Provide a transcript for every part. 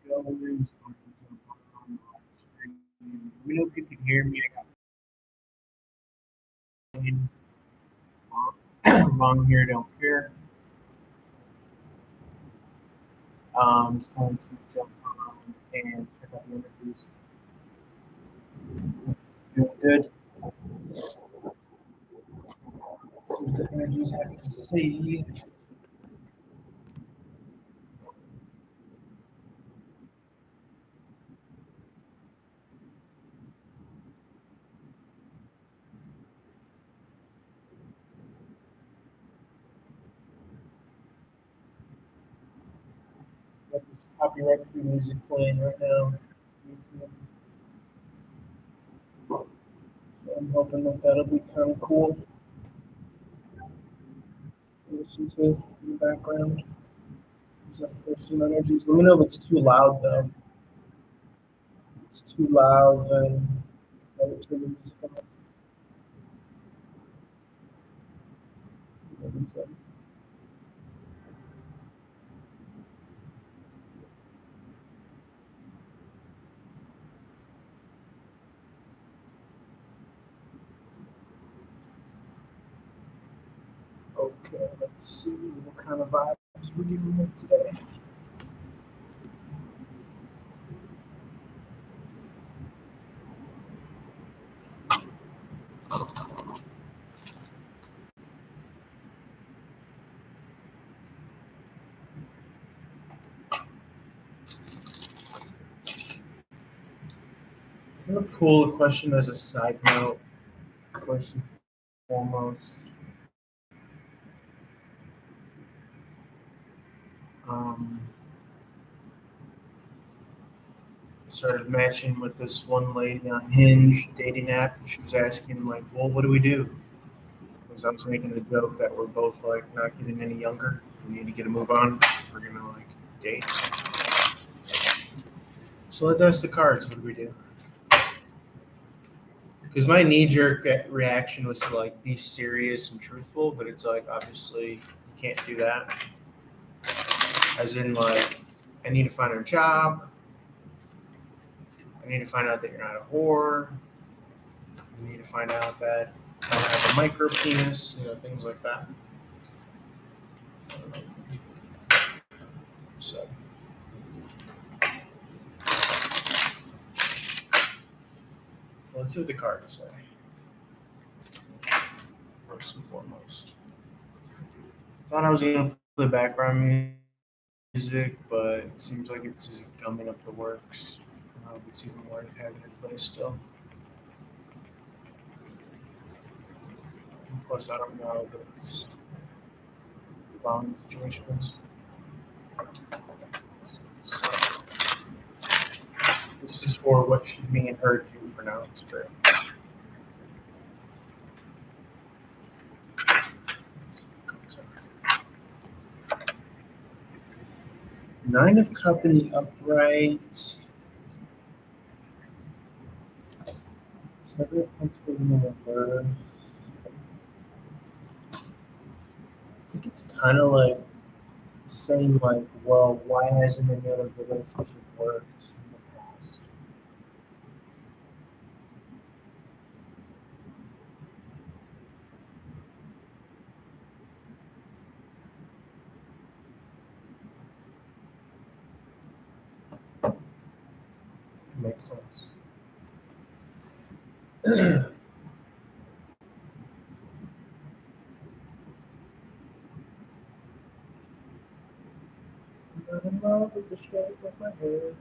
Go and start to jump on the live stream. Let me know if you can hear me. I got playing wrong here, don't care. Just going to jump on and check out the interviews. Doing good. See what the interviews have to say. Got this copyright free music playing right now. So I'm hoping that that'll be kind of cool. Listen to in the background. Is that person energies? Let me know if it's too loud though. If it's too loud, then I would turn the music off. Maybe so. Okay, let's see what kind of vibes we're dealing with today. I'm gonna pull a question as a side note, first and foremost. Um, Started matching with this one lady on Hinge dating app. She was asking like, "Well, what do we do?" Because I was making the joke that we're both like not getting any younger. We need to get a move on. If we're gonna like date. So let's ask the cards. What do we do? Because my knee jerk reaction was to like be serious and truthful, but it's like obviously you can't do that. As in like, I need to find a job. I need to find out that you're not a whore. I need to find out that I don't have a micro penis. Things like that. So let's see what the cards say. First and foremost, thought I was gonna play background music, but it seems like it's just gumming up the works. I don't know if it's even worth having it play still. Plus, I don't know if it's the volume situation is. So, this is for what should me and her do for now. It's great. Nine of Cup in the upright. Seven of Pentacles in the reverse. I think it's kind of like saying like, well, why hasn't any other relationship worked in the past? It makes sense. I'm not in love with the shape of my hair.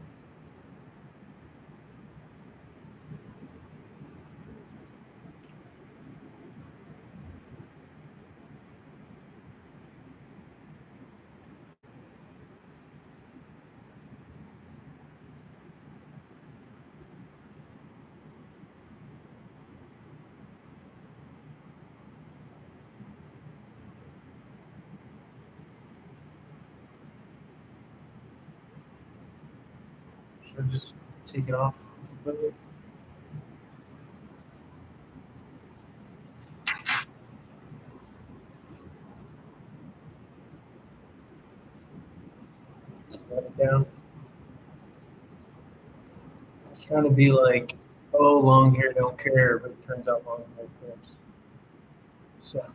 Should I just take it off completely? Let it down. trying to be like, oh, long hair don't care, but it turns out long hair cares. So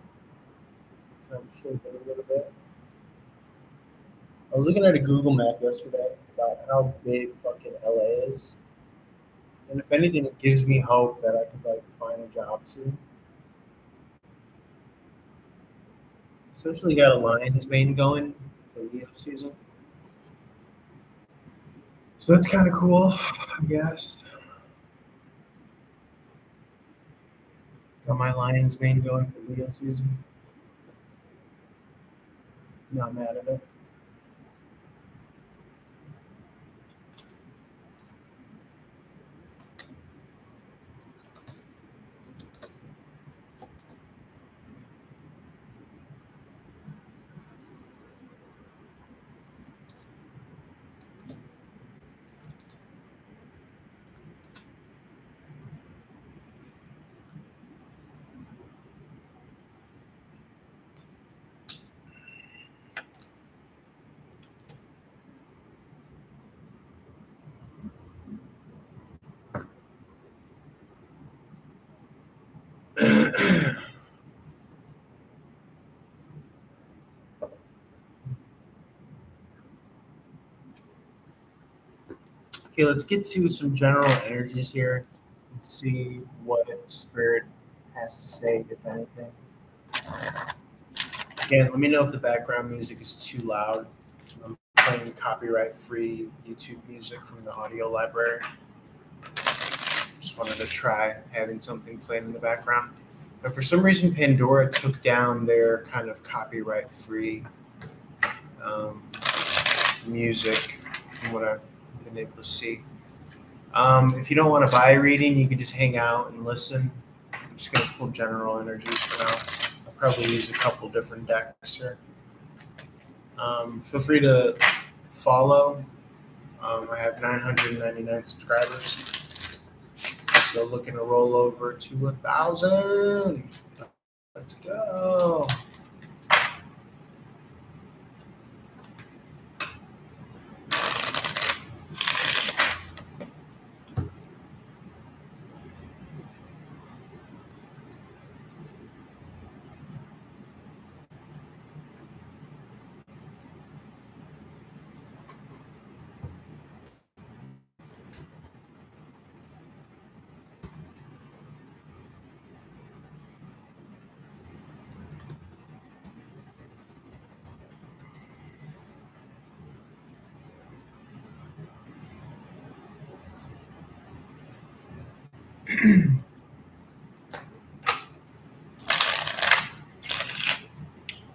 trying to shape it a little bit. I was looking at a Google map yesterday about how big fucking LA is, and if anything, it gives me hope that I could like find a job soon. Essentially, got a Lions main going for Leo season, so that's kind of cool, I guess. Got my Lions main going for Leo season. Not mad at it. Okay, let's get to some general energies here and see what Spirit has to say, if anything. Again, let me know if the background music is too loud. I'm playing copyright free YouTube music from the audio library. Just wanted to try having something playing in the background. But for some reason, Pandora took down their kind of copyright free um, music from what I've been able to see. If you don't want to buy a reading, you can just hang out and listen. I'm just going to pull general energies for now. I'll probably use a couple different decks here. Feel free to follow. I have 999 subscribers. So looking to roll over to 1,000. Let's go.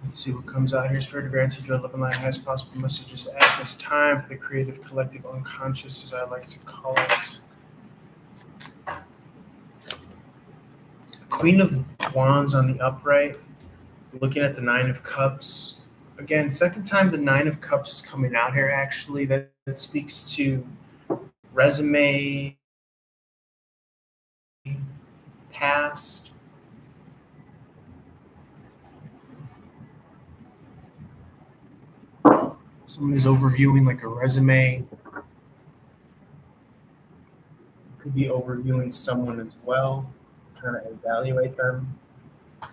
Let's see what comes out here. Spirit grants you joy, love, and light, highest possible messages at this time for the creative, collective, unconscious, as I like to call it. Queen of Wands on the upright. Looking at the Nine of Cups. Again, second time the Nine of Cups is coming out here, actually. That speaks to resume, past. Someone is overviewing like a resume. Could be overviewing someone as well, trying to evaluate them. I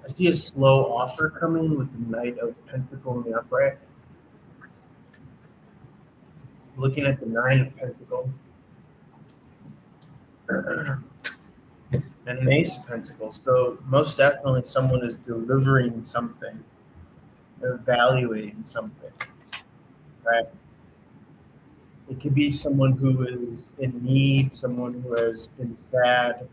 see a slow offer coming with the Knight of Pentacle in the upright. Looking at the Nine of Pentacle and an Ace of Pentacles. So most definitely someone is delivering something, evaluating something, right? It could be someone who is in need, someone who has been sad.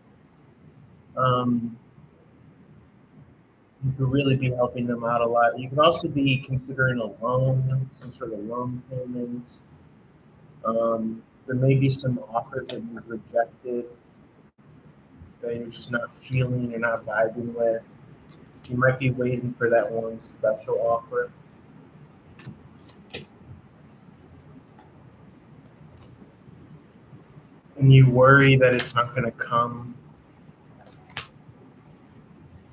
You could really be helping them out a lot. You could also be considering a loan, some sort of loan payment. There may be some offers that you've rejected that you're just not feeling, you're not vibing with. You might be waiting for that one special offer. And you worry that it's not going to come.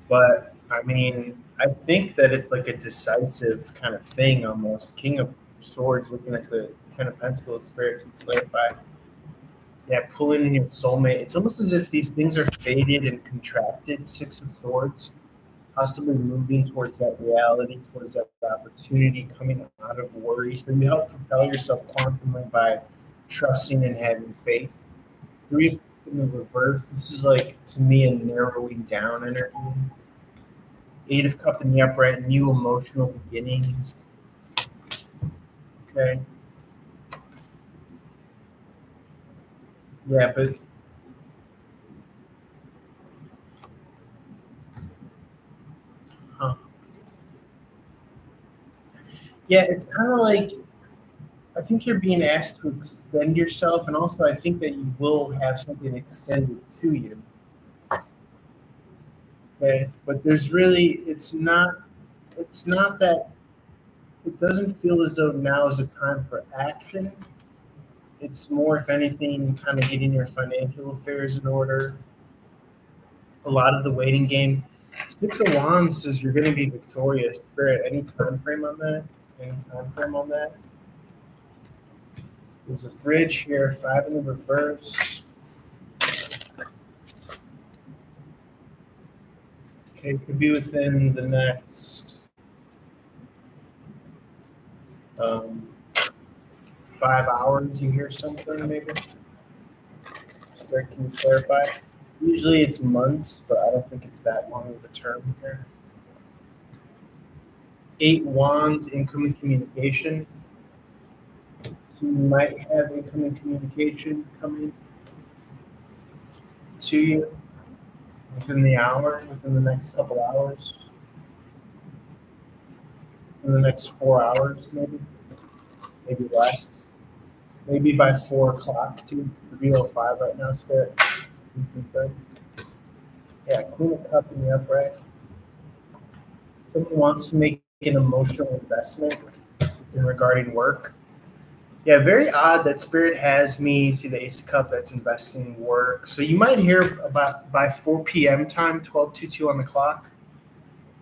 But I mean, I think that it's like a decisive kind of thing almost. King of Swords, looking at the Ten of Pentacles, Spirit can clarify. Yeah, pulling in your soulmate. It's almost as if these things are faded and contracted. Six of Swords, possibly moving towards that reality, towards that opportunity, coming out of worry. So you help propel yourself quantumly by trusting and having faith. Three in the reverse. This is like, to me, a narrowing down energy. Eight of Cup in the upright, new emotional beginnings. Okay. Yeah, but huh. Yeah, it's kind of like, I think you're being asked to extend yourself, and also I think that you will have something extended to you. Okay, but there's really, it's not that, it doesn't feel as though now is a time for action. It's more, if anything, kind of getting your financial affairs in order. A lot of the waiting game. Six of Wands says you're going to be victorious. Spirit, any time frame on that? Any time frame on that? There's a bridge here, five in the reverse. Okay, could be within the next um, 5 hours. You hear something, maybe? Spirit, can you clarify? Usually it's months, but I don't think it's that long of a term here. Eight Wands, incoming communication. You might have incoming communication coming to you within the hour, within the next couple hours, in the next 4 hours, maybe less. Maybe by 4 o'clock too. It's 3:05 right now, Spirit. Yeah, Queen of Cup in the upright. Someone wants to make an emotional investment. It's in regarding work. Yeah, very odd that Spirit has me see the Ace of Cup that's investing in work. So you might hear about by 4 p.m. time, 12:22 on the clock,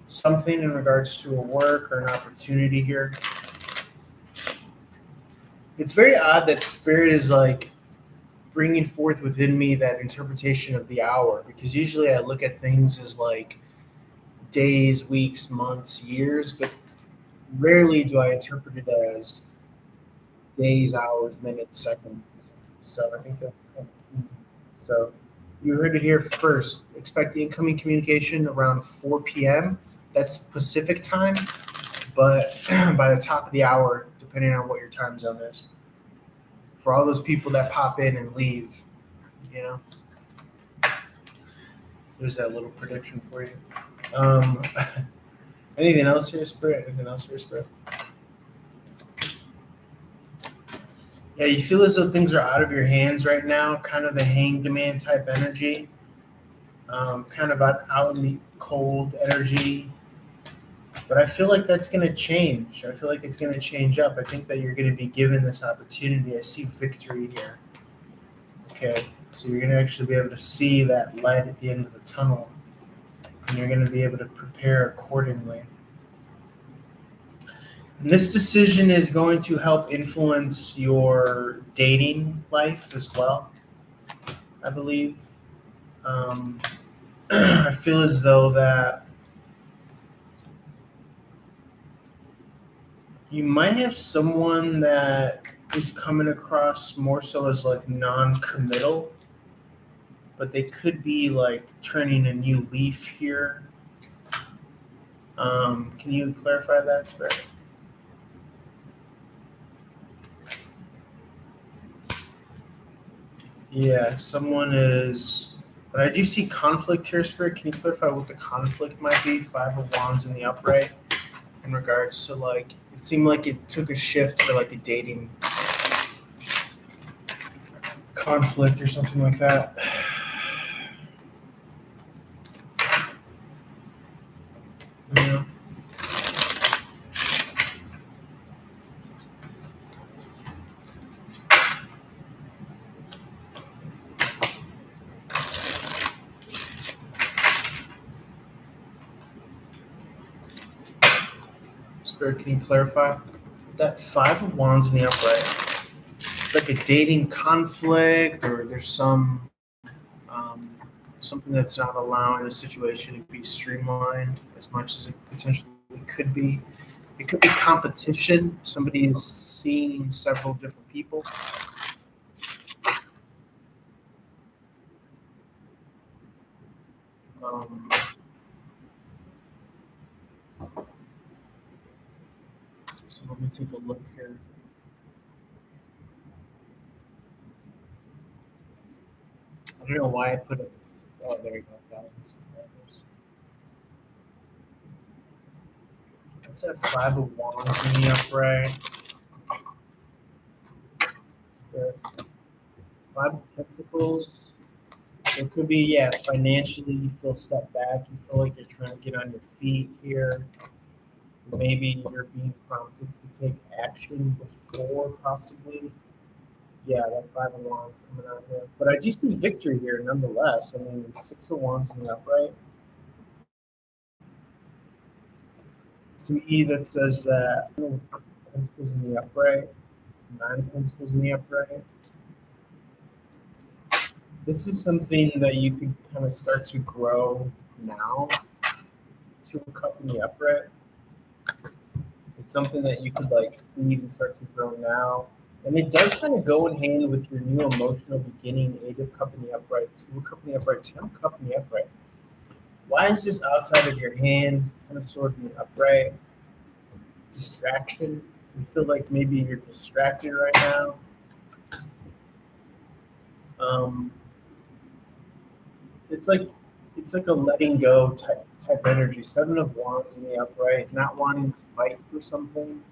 something in regards to a work or an opportunity here. It's very odd that Spirit is like bringing forth within me that interpretation of the hour, because usually I look at things as like days, weeks, months, years, but rarely do I interpret it as days, hours, minutes, seconds. So I think that's kind of key. So you heard it here first. Expect the incoming communication around 4 p.m. That's Pacific time, but by the top of the hour, depending on what your time zone is. For all those people that pop in and leave, you know, there's that little prediction for you. Um, anything else here, Spirit? Anything else here, Spirit? Yeah, you feel as though things are out of your hands right now, kind of the hanged man type energy, kind of out in the cold energy. But I feel like that's going to change. I feel like it's going to change up. I think that you're going to be given this opportunity. I see victory here. Okay, so you're going to actually be able to see that light at the end of the tunnel, and you're going to be able to prepare accordingly. And this decision is going to help influence your dating life as well, I believe. I feel as though that you might have someone that is coming across more so as like non-committal, but they could be like turning a new leaf here. Can you clarify that, Spirit? Yeah, someone is, but I do see conflict here, Spirit. Can you clarify what the conflict might be? Five of Wands in the upright, in regards to like, it seemed like it took a shift for like a dating conflict or something like that. Yeah. Spirit, can you clarify? That Five of Wands in the upright. It's like a dating conflict, or there's um, something that's not allowing a situation to be streamlined as much as it potentially could be. It could be competition. Somebody is seeing several different people. Um, so let me take a look here. I don't know why I put it. Oh, there you go. Thousands of dollars. What's that Five of Wands in the upright? The Five of Pentacles. So it could be, yeah, financially you feel set back. You feel like you're trying to get on your feet here. Maybe you're being prompted to take action before possibly. Yeah, that Five of Wands coming out here. But I do see victory here nonetheless. I mean, Six of Wands in the upright. To me, that says that Pentacles in the upright, Nine of Pentacles in the upright. This is something that you could kind of start to grow now. Two of Cup in the upright. It's something that you could like feed and start to grow now. And it does kind of go in hand with your new emotional beginning, Eight of Cup in the upright, Two of Cup in the upright, Ten of Cup in the upright. Why is this outside of your hands? Kind of sword in the upright. Distraction. You feel like maybe you're distracted right now. Um, it's like a letting go type energy. Seven of Wands in the upright, not wanting to fight for something.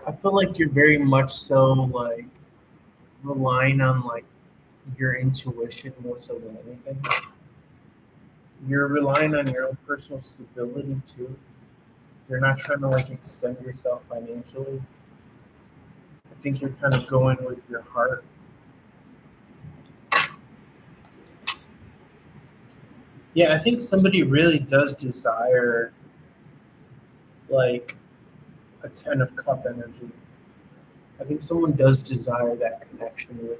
I feel like you're very much so like relying on like your intuition more so than anything. You're relying on your own personal stability too. You're not trying to like extend yourself financially. I think you're kind of going with your heart. Yeah, I think somebody really does desire like a Ten of Cup energy. I think someone does desire that connection with you.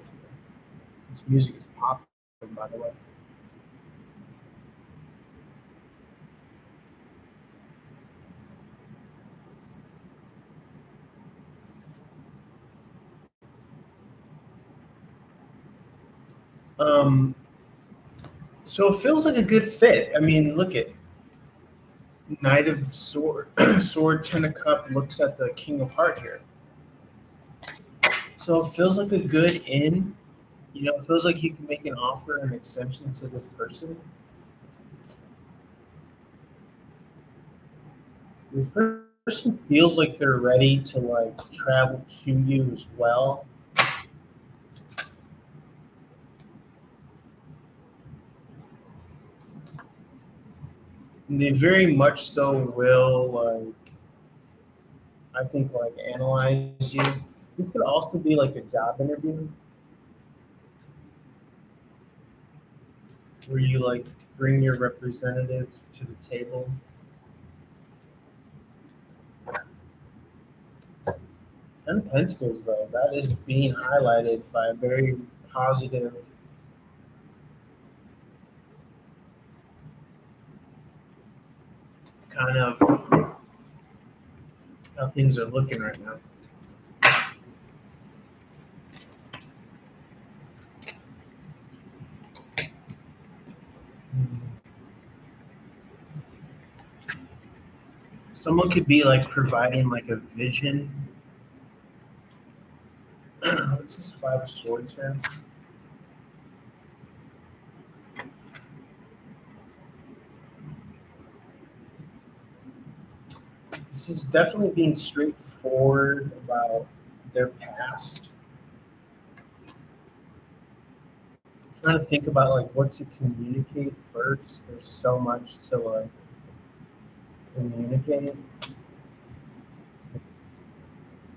This music is popping, by the way. Um, so it feels like a good fit. I mean, look at Knight of Sword, Sword, Ten of Cup looks at the King of Heart here. So it feels like a good in. You know, it feels like you can make an offer, an extension to this person. This person feels like they're ready to like travel to you as well. And they very much so will I think like analyze you. This could also be like a job interview where you like bring your representatives to the table. Ten Pentacles though, that is being highlighted by a very positive kind of how things are looking right now. Someone could be like providing like a vision. What's this Five of Swords here? This is definitely being straightforward about their past. Trying to think about like what to communicate first. There's so much to like communicate.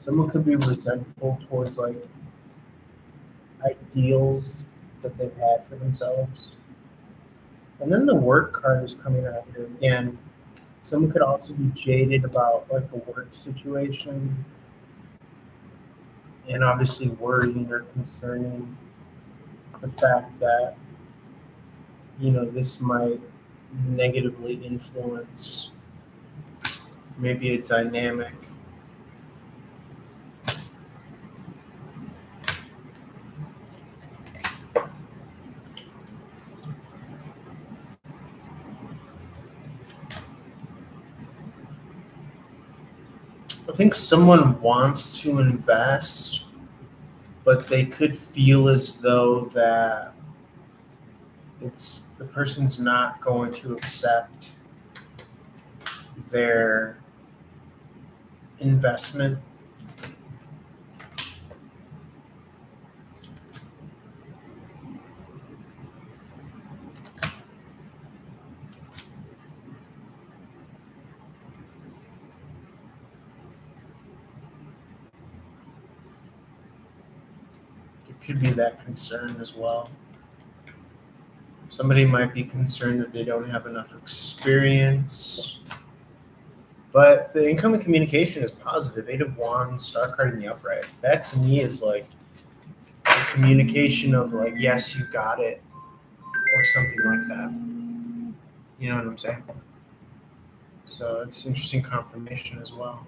Someone could be resentful towards like ideals that they've had for themselves. And then the work card is coming out here again. Someone could also be jaded about like a work situation and obviously worrying or concerning the fact that, this might negatively influence maybe a dynamic. I think someone wants to invest, but they could feel as though that the person's not going to accept their investment. It could be that concern as well. Somebody might be concerned that they don't have enough experience. But the incoming communication is positive. Eight of Wands, Star card in the upright. That to me is like a communication of like, yes, you got it, or something like that. You know what I'm saying? So it's interesting confirmation as well.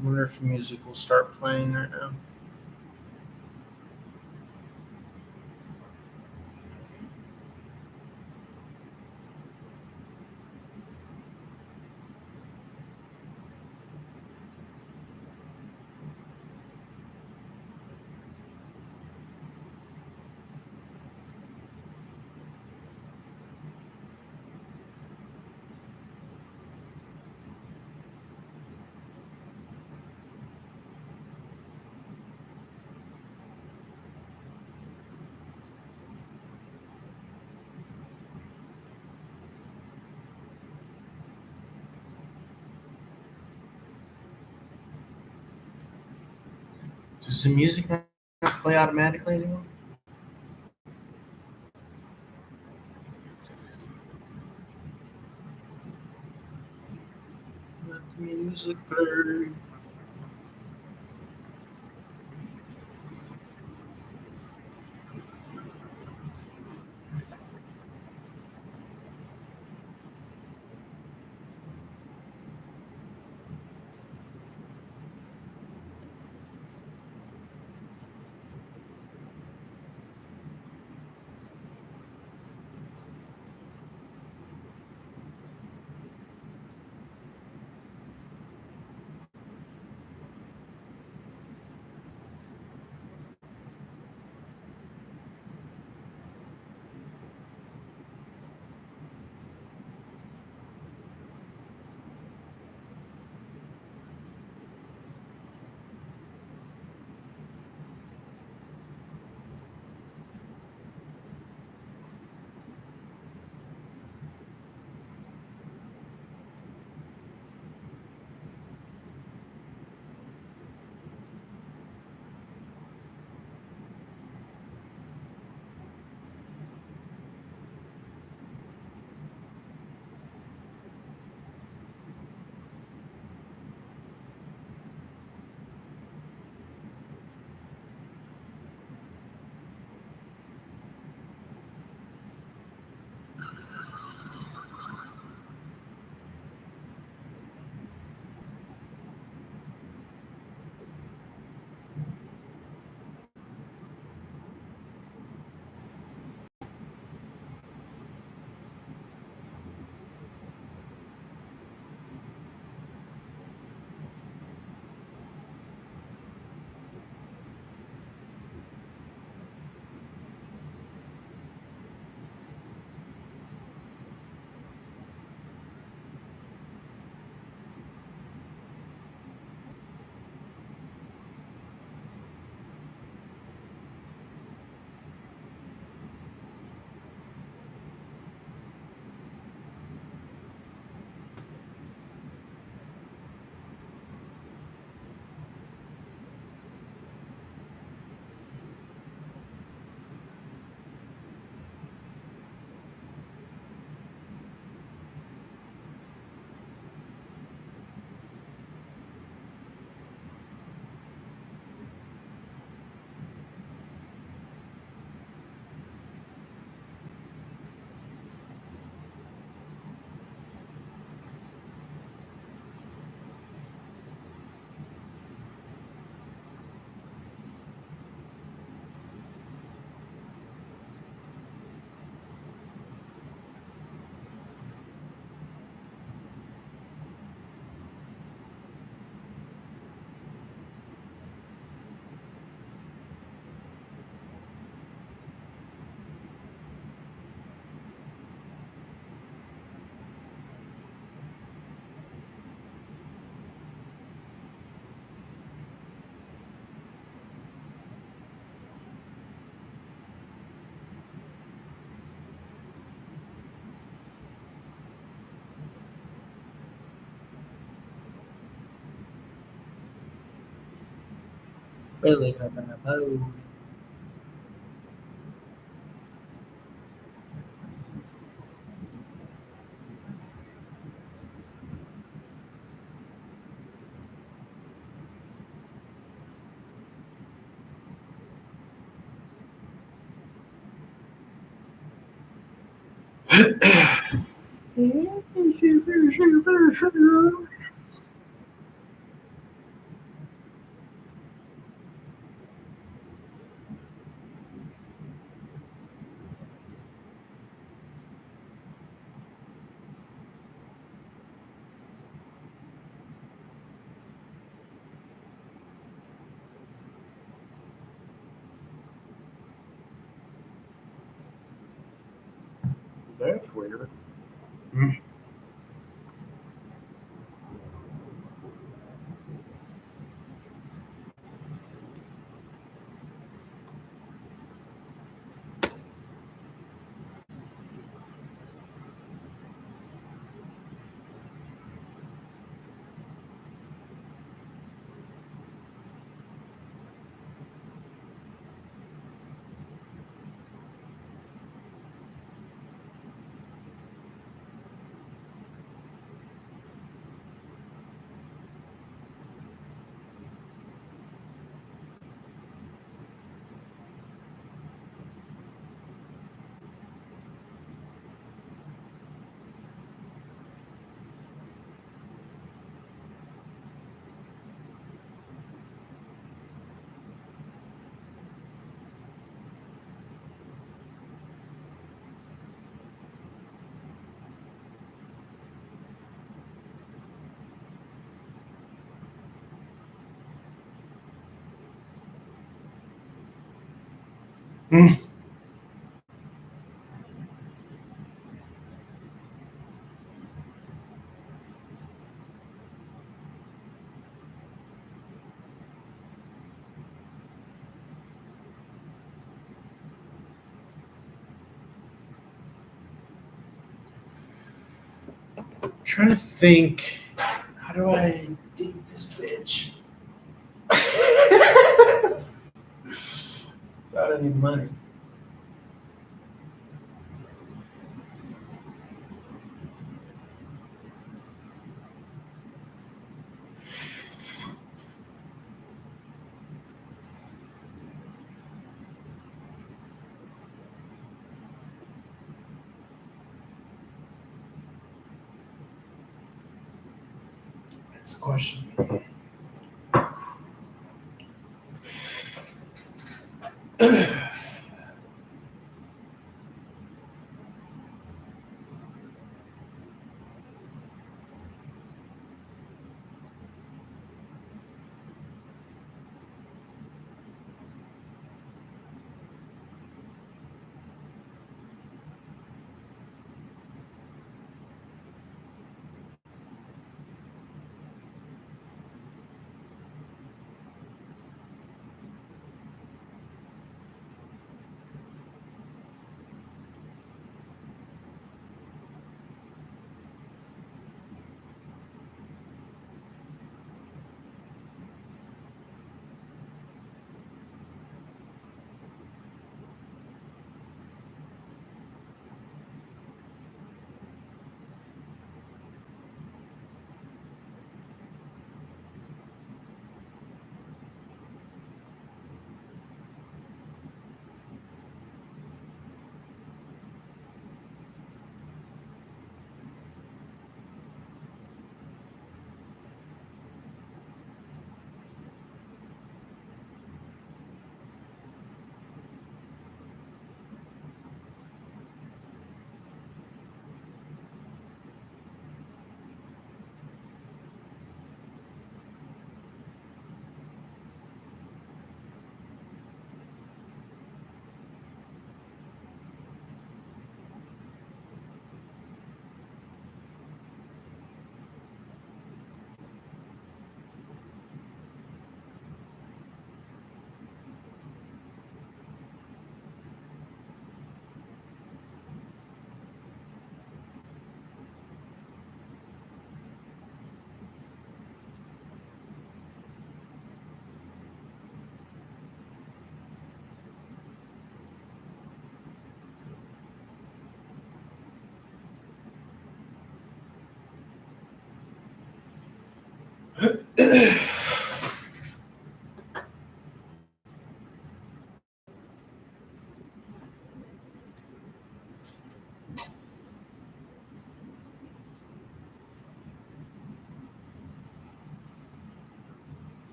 I wonder if music will start playing right now. Does the music not play automatically anymore? Let the music play. really having a mode. That's weird. Trying to think, how do I date this bitch? God, I need money. That's a question.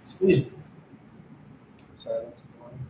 Excuse me. Sorry, that's annoying.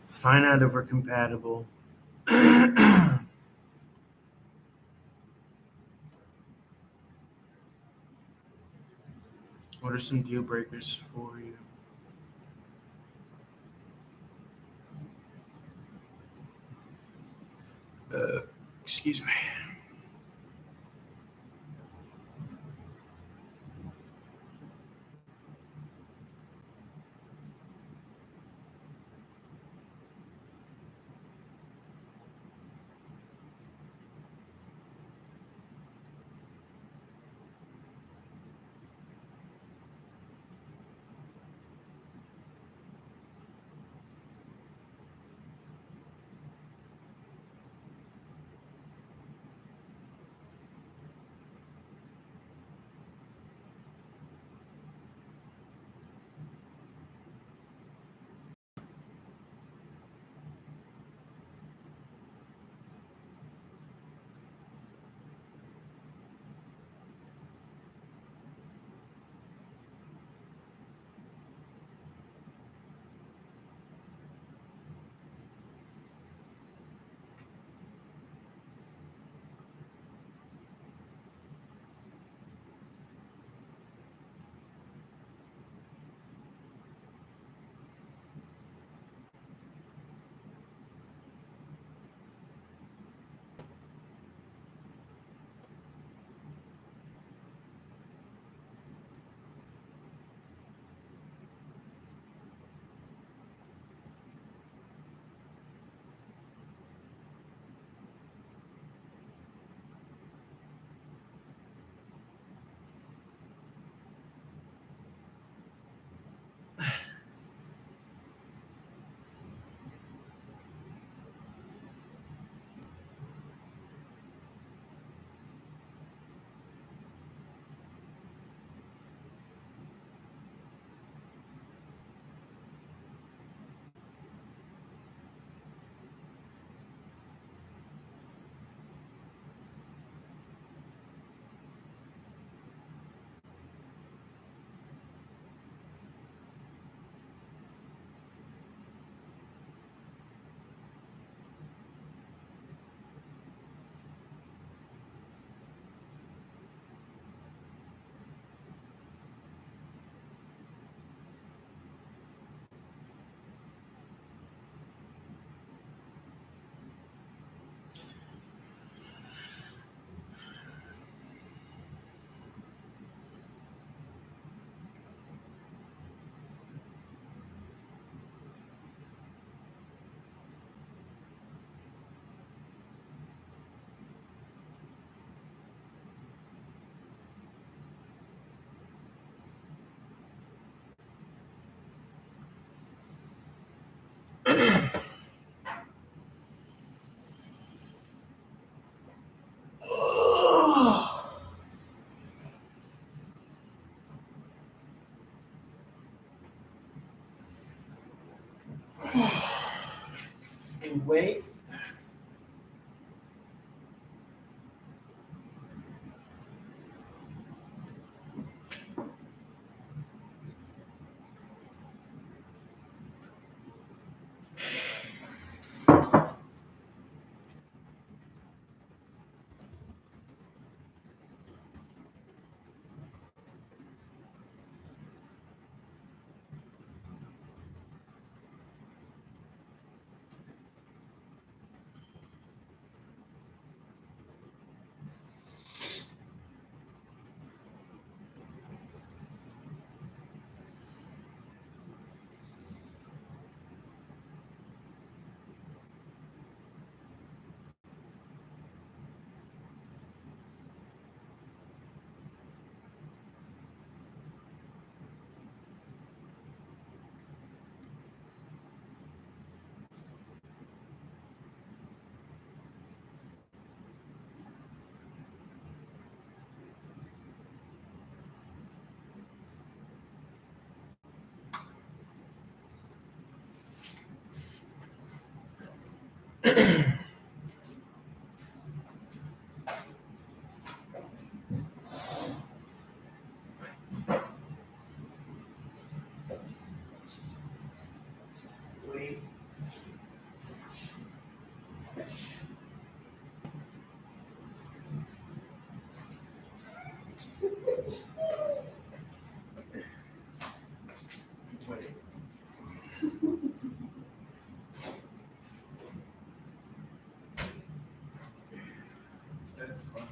Finite over compatible. What are some deal breakers for you? Excuse me. Wait. That's fun.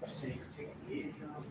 So you can take the age off.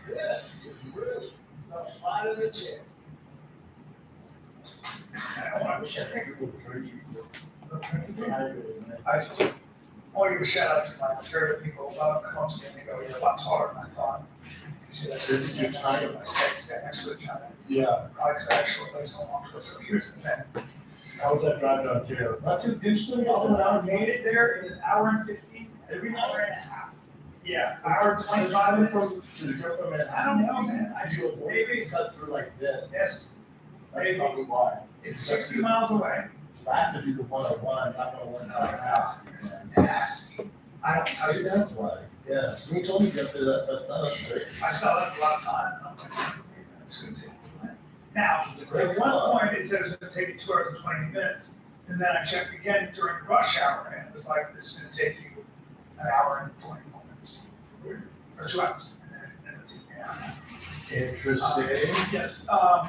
Yes, really. I'm fine in the chair. I wish I could go drinking. I just want to give a shout out to my fraternity people. A lot of them come up to me and they go, "You're a lot taller than I thought." He said, "That's good." I sat next to a China. Yeah. Alex, I actually plays no long short, so here's the thing. How was that drive down here? Not too distant. I made it there in an hour and 15, every hour and a half. Yeah, hour and 25 minutes. To the girl from Manhattan. I don't know, man. I do a maybe cut through like this. Yes. That's probably why. It's 60 miles away. I have to do the 101. I'm not gonna work out house. Nasty. I don't tell you that's why. Yeah. So you told me to get through that fast enough. I saw that for a lot of time. I'm like, it's gonna take me. Now, at one point it said it was gonna take you 2 hours and 20 minutes. And then I checked again during rush hour and it was like, this is gonna take you an hour and 24 minutes. Or 2 hours. And then to yeah. Interesting. Yes,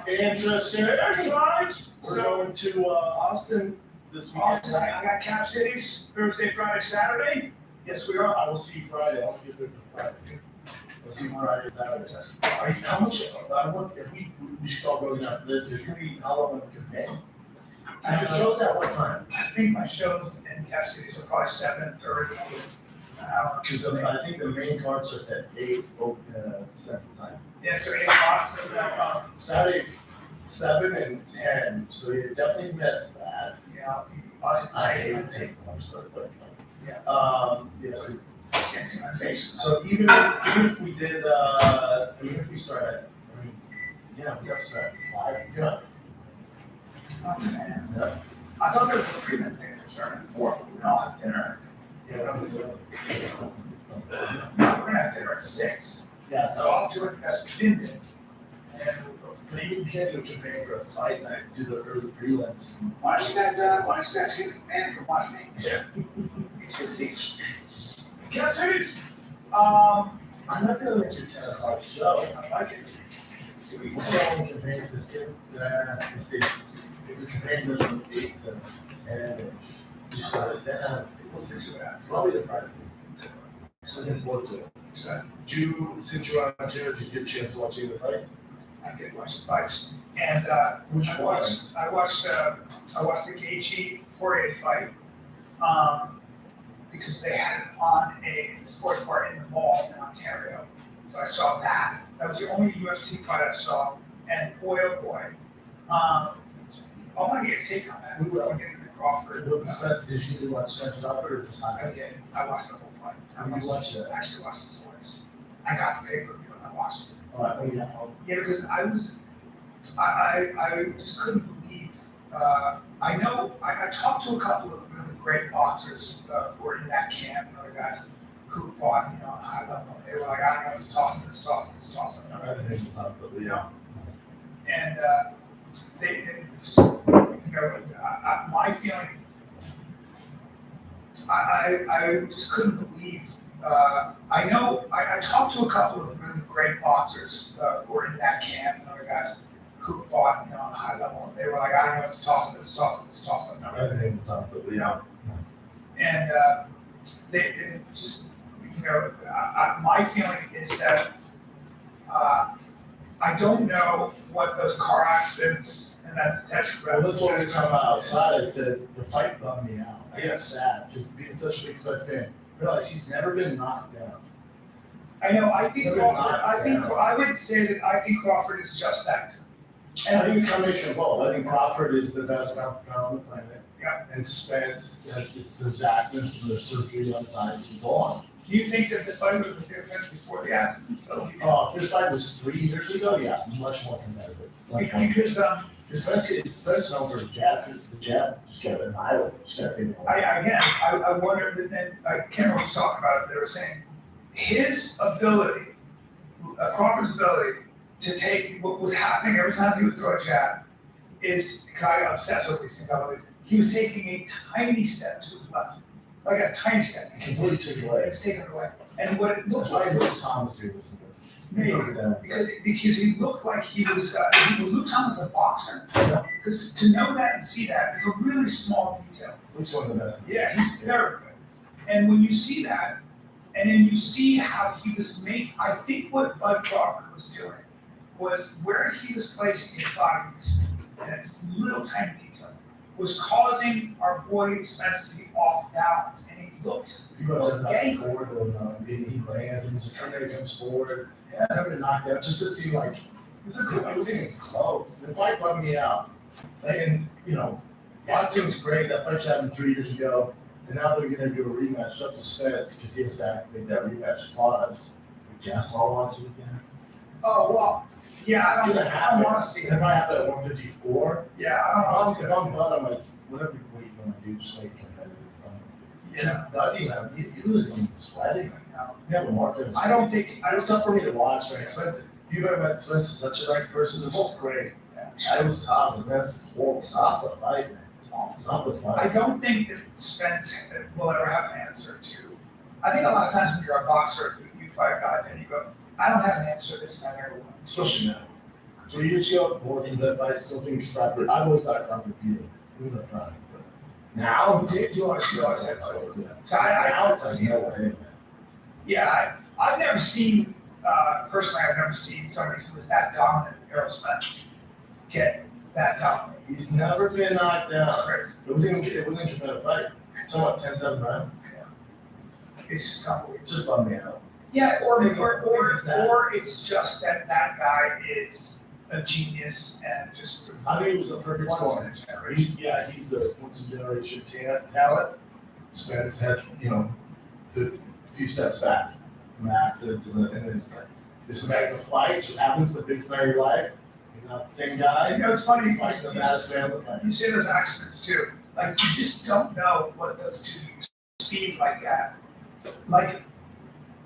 Interesting. that's right. We're So, going to Austin this weekend. Austin, I got Cap Cities, Thursday, Friday, Saturday. Yes, we are. I will see you Friday. I'll get there for Friday. I'll see you Friday, Saturday. Are you, how much? I want if we should all go down for this because you're gonna be how long of a campaign? And your show's at what time? I think my shows in Cap Cities are probably 7:30. Because I think the main cards are at 8 Central Time. Yes, sir, 8 o'clock, so, Saturday, 7 and 10. So you definitely missed that. yeah. I hate to take lunch, but Yeah. yes. Can't see my face. So even if we did, I mean, if we start at, yeah, we got to start at 5. Yeah. Oh, man. Yeah. I thought there was a treatment thing that started at 4, but we don't have dinner. Yeah. No, we're gonna have dinner at 6. Yeah. So I'll do it as we did. And we'll go. But even if you can't do a campaign for a fight night, do the early prelims. Why don't you guys get the man from watch me? Yeah. It's good seats. Cap Cities. I'm not gonna make your 10 o'clock show. I like it. See, we What's the only campaign for this kid? Let's see. If the campaign goes from 8 to 10, just got it down. we'll see what happens. Probably the Friday. So looking forward to it. So Since you're on here, did you get a chance to watch either fight? I did watch the fights, and Which I one? watched the Gaethje Poirier fight, because they had it on a sports bar in the mall in Ontario. So I saw that. That was the only UFC fight I saw, and boy oh boy, I want to get a take on that. We were getting the Crawford. Did you watch Spencer Crawford or just I did. I watched the whole fight. You watched it? I actually watched it twice. I got the pay-per-view and I watched it. Yeah. Yeah, because I just couldn't believe, I talked to a couple of really great boxers who were in that camp, and other guys who fought, on a high level. They were like, I don't know, it's a toss-up, it's a toss-up, it's a toss-up. Yeah. And they just, my feeling, I just couldn't believe, I talked to a couple of really great boxers who were in that camp and other guys who fought, on a high level. They were like, I don't know, it's a toss-up, it's a toss-up, it's a toss-up. Yeah. And they just, my feeling is that I don't know what those car accidents and that detention. Well, that's what we talking about outside. I said the fight bummed me out. I got sad because being such a big Spud fan, realize he's never been knocked down. I know. I think They're Crawford. not, I think yeah. I would say that I think Crawford is just that good. And I think it's a combination of both. I think Crawford is the best pound for pound on the planet. Yeah. And Spence, there's accidents from the surgery on side, he's gone. Do you think that the fight was a difference before the accident? So, If this fight was 3 years ago, yeah, much more competitive. because Spence over the jab just got annihilated. Just got hit. I wonder, and I can't remember who was talking about it. They were saying his ability, Crawford's ability to take what was happening every time he would throw a jab is, because I obsess over these things. He was taking a tiny step to his left, like a tiny step. He completely took it It away. was taken away, and what it looked That's why like Lewis Thomas did this. Maybe. Because he looked like he was Luke Thomas a boxer. Because to know that and see that is a really small detail. Luke's one of the best. Yeah, he's very good. And when you see that, and then you see how he was making, I think what Bud Crawford was doing was where he was placing his body, and it's little tiny details, was causing our boy Spence to be off balance, and he looked. He does that forward or he lands and his attorney comes forward. Yeah, never been knocked out just to see like it was even close. The fight bummed me out. And boxing's great. That fight happened 3 years ago, and now they're gonna do a rematch up to Spence because he has to activate that rematch clause. I guess I'll watch it again. Oh well, yeah, It's gonna I happen. want to see It it. might happen at 154. Yeah, I don't know. If I'm Bud, I'm like, whatever weight you want to do, just make it competitive. Yeah. Bud, you was sweating. You have a market. I don't think, It was tough for me to watch, man. Spence, if you've ever met Spence, he's such a nice person. They're both great. I was tough, and that's stop the fight, man. Stop the I fight. don't think that Spence will ever have an answer to. I think a lot of times when you're a boxer, you fight a guy, then you go, I don't have an answer to this, I never will. Especially now. 3 years ago, working that fight, still think Crawford. I've always thought Crawford beat him. Even the prime. But now, You always have. yeah. So Now it's like, no way, man. Yeah, I've never seen, personally, I've never seen somebody who was that dominant, Errol Spence, get that dominant. He's never been knocked That's down. crazy. It wasn't a competitive fight. Talking about 10-7 rounds. It's just unbelievable. It just bummed me out. Yeah, Maybe it's that. or it's just that guy is a genius and just. I think it was the perfect once storm. in a generation. He's a once in a generation talent. Spence had, took a few steps back from accidents, and then it's like this American fight just happens the biggest night of your life. You're not the same guy. You know, it's funny, You fight the baddest man with you say those accidents too, like you just don't know what those two speed like that. Like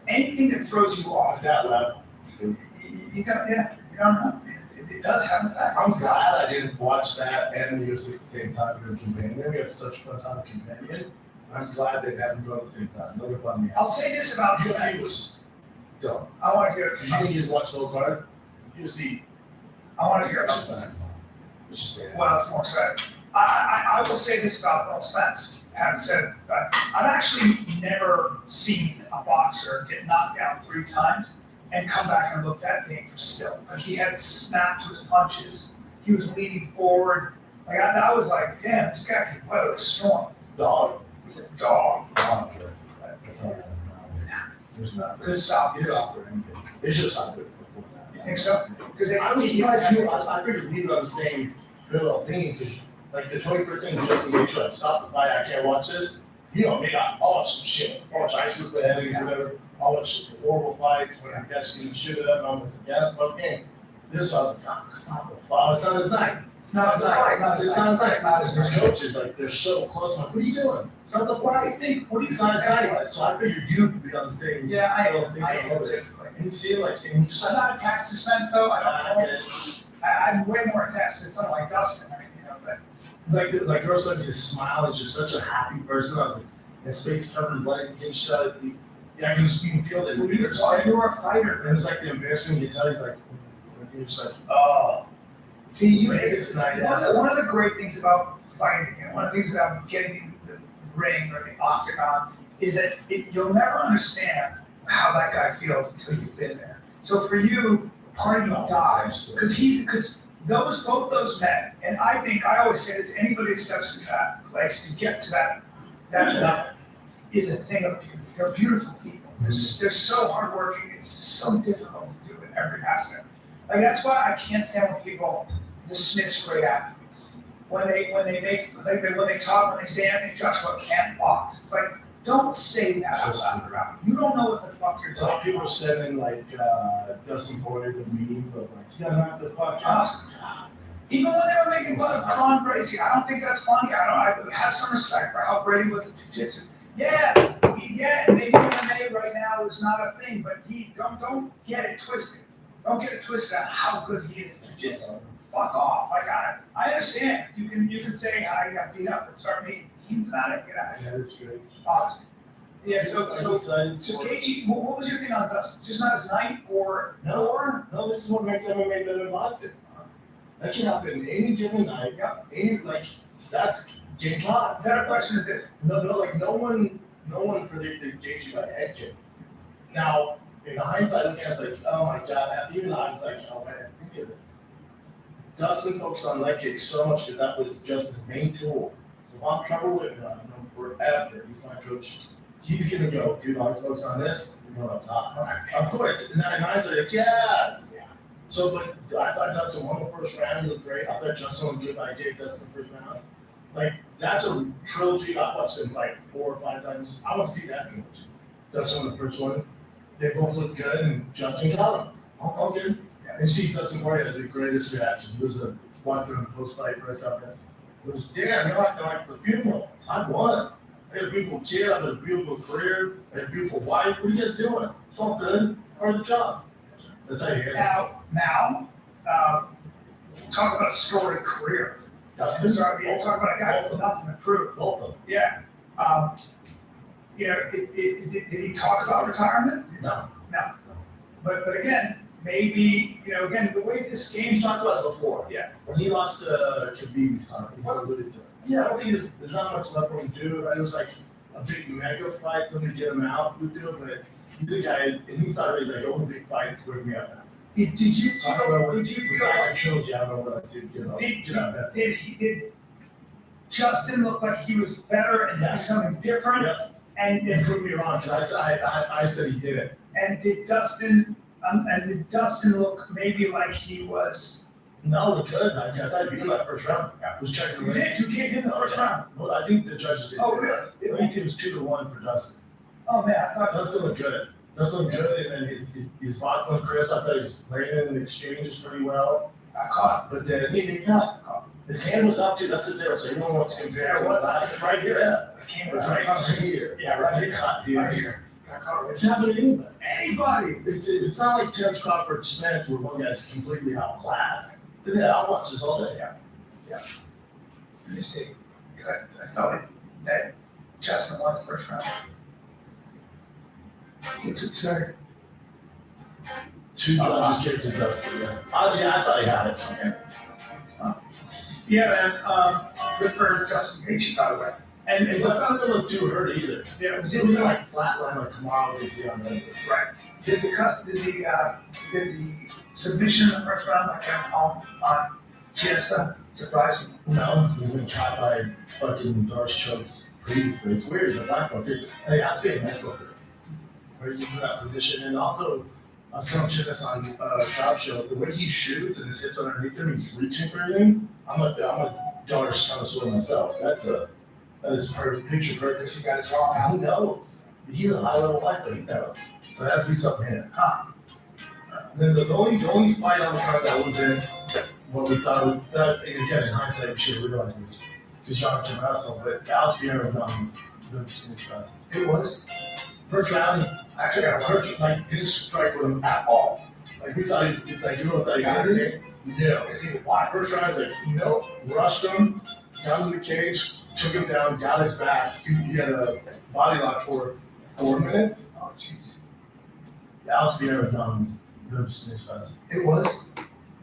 anything that throws you at off, that level. you don't know. It does have an effect. I'm glad I didn't watch that and the UFC at the same time during Companion. We had such a fun time with Companion. I'm glad they had them go at the same time. Look about me. I'll say this about UFC UFC. was dumb. I want to hear. Because you think he's watched the whole card? UFC. I want to hear about this. It's just there. Well, it's more exciting. I will say this about Errol Spence. Having said that, I've actually never seen a boxer get knocked down 3 times and come back and look that dangerous still. Like he had snap to his punches. He was leaning forward. Like I was like, damn, this guy can weather a storm. It's dog. He's a dog. Dog. There's not. Good stop. Get it off or anything. They should stop it before that. You think so? Because I was surprised I figured we were on the same parallel thinking because like the 2013 Justin Gaethje like stop the fight, I can't watch this. Maybe I'll watch some shit. I'll watch ISIS beheadings, whatever. I'll watch horrible fights when the guy's getting shit up. I'm with the gas, but game. This I was like, oh, it's not the fight. It's not his night. It's not his night. It's not his night. It's not his His night. coaches like they're so close. I'm like, what are you doing? It's not the fight. What do you It's not his night. So I figured you'd be on the same. Yeah, I don't think am I would. typically. And you see like, and you just I'm not attached to Spence though. I get don't. it. I'm way more attached to someone like Dustin. I mean, but Like girls like his smile is just such a happy person. I was like, his face covered in blood, getting shot. Yeah, I can just even feel it. well, you're a fighter. And it was like the embarrassment you can tell. He's like, you're just like, oh, See, you. Maybe it's not One of the great things about fighting, and one of the things about getting in the ring or the octagon, is that you'll never understand how that guy feels until you've been there. So for you, part of you dies because both those men, and I always say this: anybody that steps into that place to get to that level is a thing of beauty. They're beautiful people. They're so hardworking. It's so difficult to do in every aspect. Like that's why I can't stand when people dismiss great athletes. When they say Anthony Joshua can't box. It's like, don't say that out loud. You don't know what the fuck you're a lot of talking people are about. sending like Dustin Poirier the meme, but like, you gotta knock the fuck out. Even when they were making fun of Con Gracie, I don't think that's funny. I have some respect for how great he was at jiu-jitsu. Yeah, maybe MMA right now is not a thing, but don't get it twisted. Don't get it twisted on how good he is at jiu-jitsu. Fuck off. I understand. You can say I got beat up and start making memes about it. Get out of here. Yeah, that's great. Honestly. Yeah, so excited. Gaethje, what was your thing on Dustin? Just not his night or No, this is what makes MMA better than boxing. That can happen any given night. That's getting caught. Better question is this. No one predicted Gaethje by head kick. Now, in hindsight, looking at it, it's like, oh my god, even I was like, oh man, think of this. Dustin focused on leg kicks so much because that was just his main tool. So if I'm Trevor Whitman, I've known forever, he's my coach. He's gonna go, dude, I'm focused on this, we're going up top. Of course, in hindsight, like, yes. So, but I thought Dustin won the first round, he looked great. I thought Justin looked good, I gave Dustin the first round. Like, that's a trilogy. I watched them fight 4 or 5 times. I want to see that trilogy. Dustin won the first one. They both looked good, and Justin got him. All good. And see, Dustin Poirier had the greatest reaction. He was watching the post-fight press conference. It was, damn, you're acting like the funeral. I've won. I got a beautiful kid, I have a beautiful career, I have a beautiful wife. What are you guys doing? It's all good. Part of the job. That's how you get it. Now, talk about a storied career. Talk Dustin, about a guy with nothing to prove. both of them. Yeah. Did he talk about retirement? No. No. but again, maybe, again, the way this He's game's talked about it before. Yeah. When he lost to Khabib, he's alluded to it. Yeah, I don't think there's not much left for him to do. It was like a big mega fight, somebody get him out would do it, but he's a guy, and he's not really like, oh, big fights, where me up now. Did you So I don't know what, feel, did you feel besides like, the trilogy, I don't know what I said, get out of that. did Justin look like he was better and did Yes. something different? Yeah. And Prove me wrong, because I said he did it. and did Dustin look maybe like he was? No, he could. I thought he'd be in that first round. Was checking the You gave him the first round. Well, I think the judges did. Oh, really? I think it was 2-1 for Dustin. Oh, man, I thought. Dustin looked good. Dustin looked good, and then his box went Chris. I thought he was playing in the exchanges pretty well. I caught. But then he got his hand was up, dude. That's it there. So you don't want to compare. Yeah, what's It's right here? Yeah, I came it's right here. Yeah, right He here. caught here. Right here. I caught It's happening to anybody. Anybody. It's not like Terrence Crawford Smith where one guy's completely outclassed. Yeah, I'll watch this all day. Let me see. Because I felt like that Justin won the first round. What's it say? Two judges gave to Dustin. Yeah, I thought he had it. Okay. Yeah, man. Good for Justin Gaethje, by the way. And It doesn't look too hurt either. yeah, It did was the like flatline like Kamara was the on the right? Did the submission in the first round like on Chiesa surprise you? No, he's been caught by fucking Darce chokes previously. It's weird, the black belt. It has to be a mental thing. Where he's in that position. And also, I was telling Chip this on Drop Show, the way he shoots and his hips underneath him, he's reaching for everything. I'm a Darce connoisseur myself. That is perfect, picture perfect. Because you got it wrong. Who knows? He's a high level fighter, he knows. So that has to be something in him. And then the only fight on the card that was in what we thought, that, and again, in hindsight, we should have realized this, because John can wrestle, but Alex Fierro was really smooth fast. It was. First round, Actually, I first, like, didn't strike with him at all. Like, we thought, like, you know, thought he got it? No. Is he why? First round, like, nope, rushed him, got him in the cage, took him down, got his back. He had a body lock for 4 minutes. Oh, jeez. Alex Fierro was really smooth fast. It was.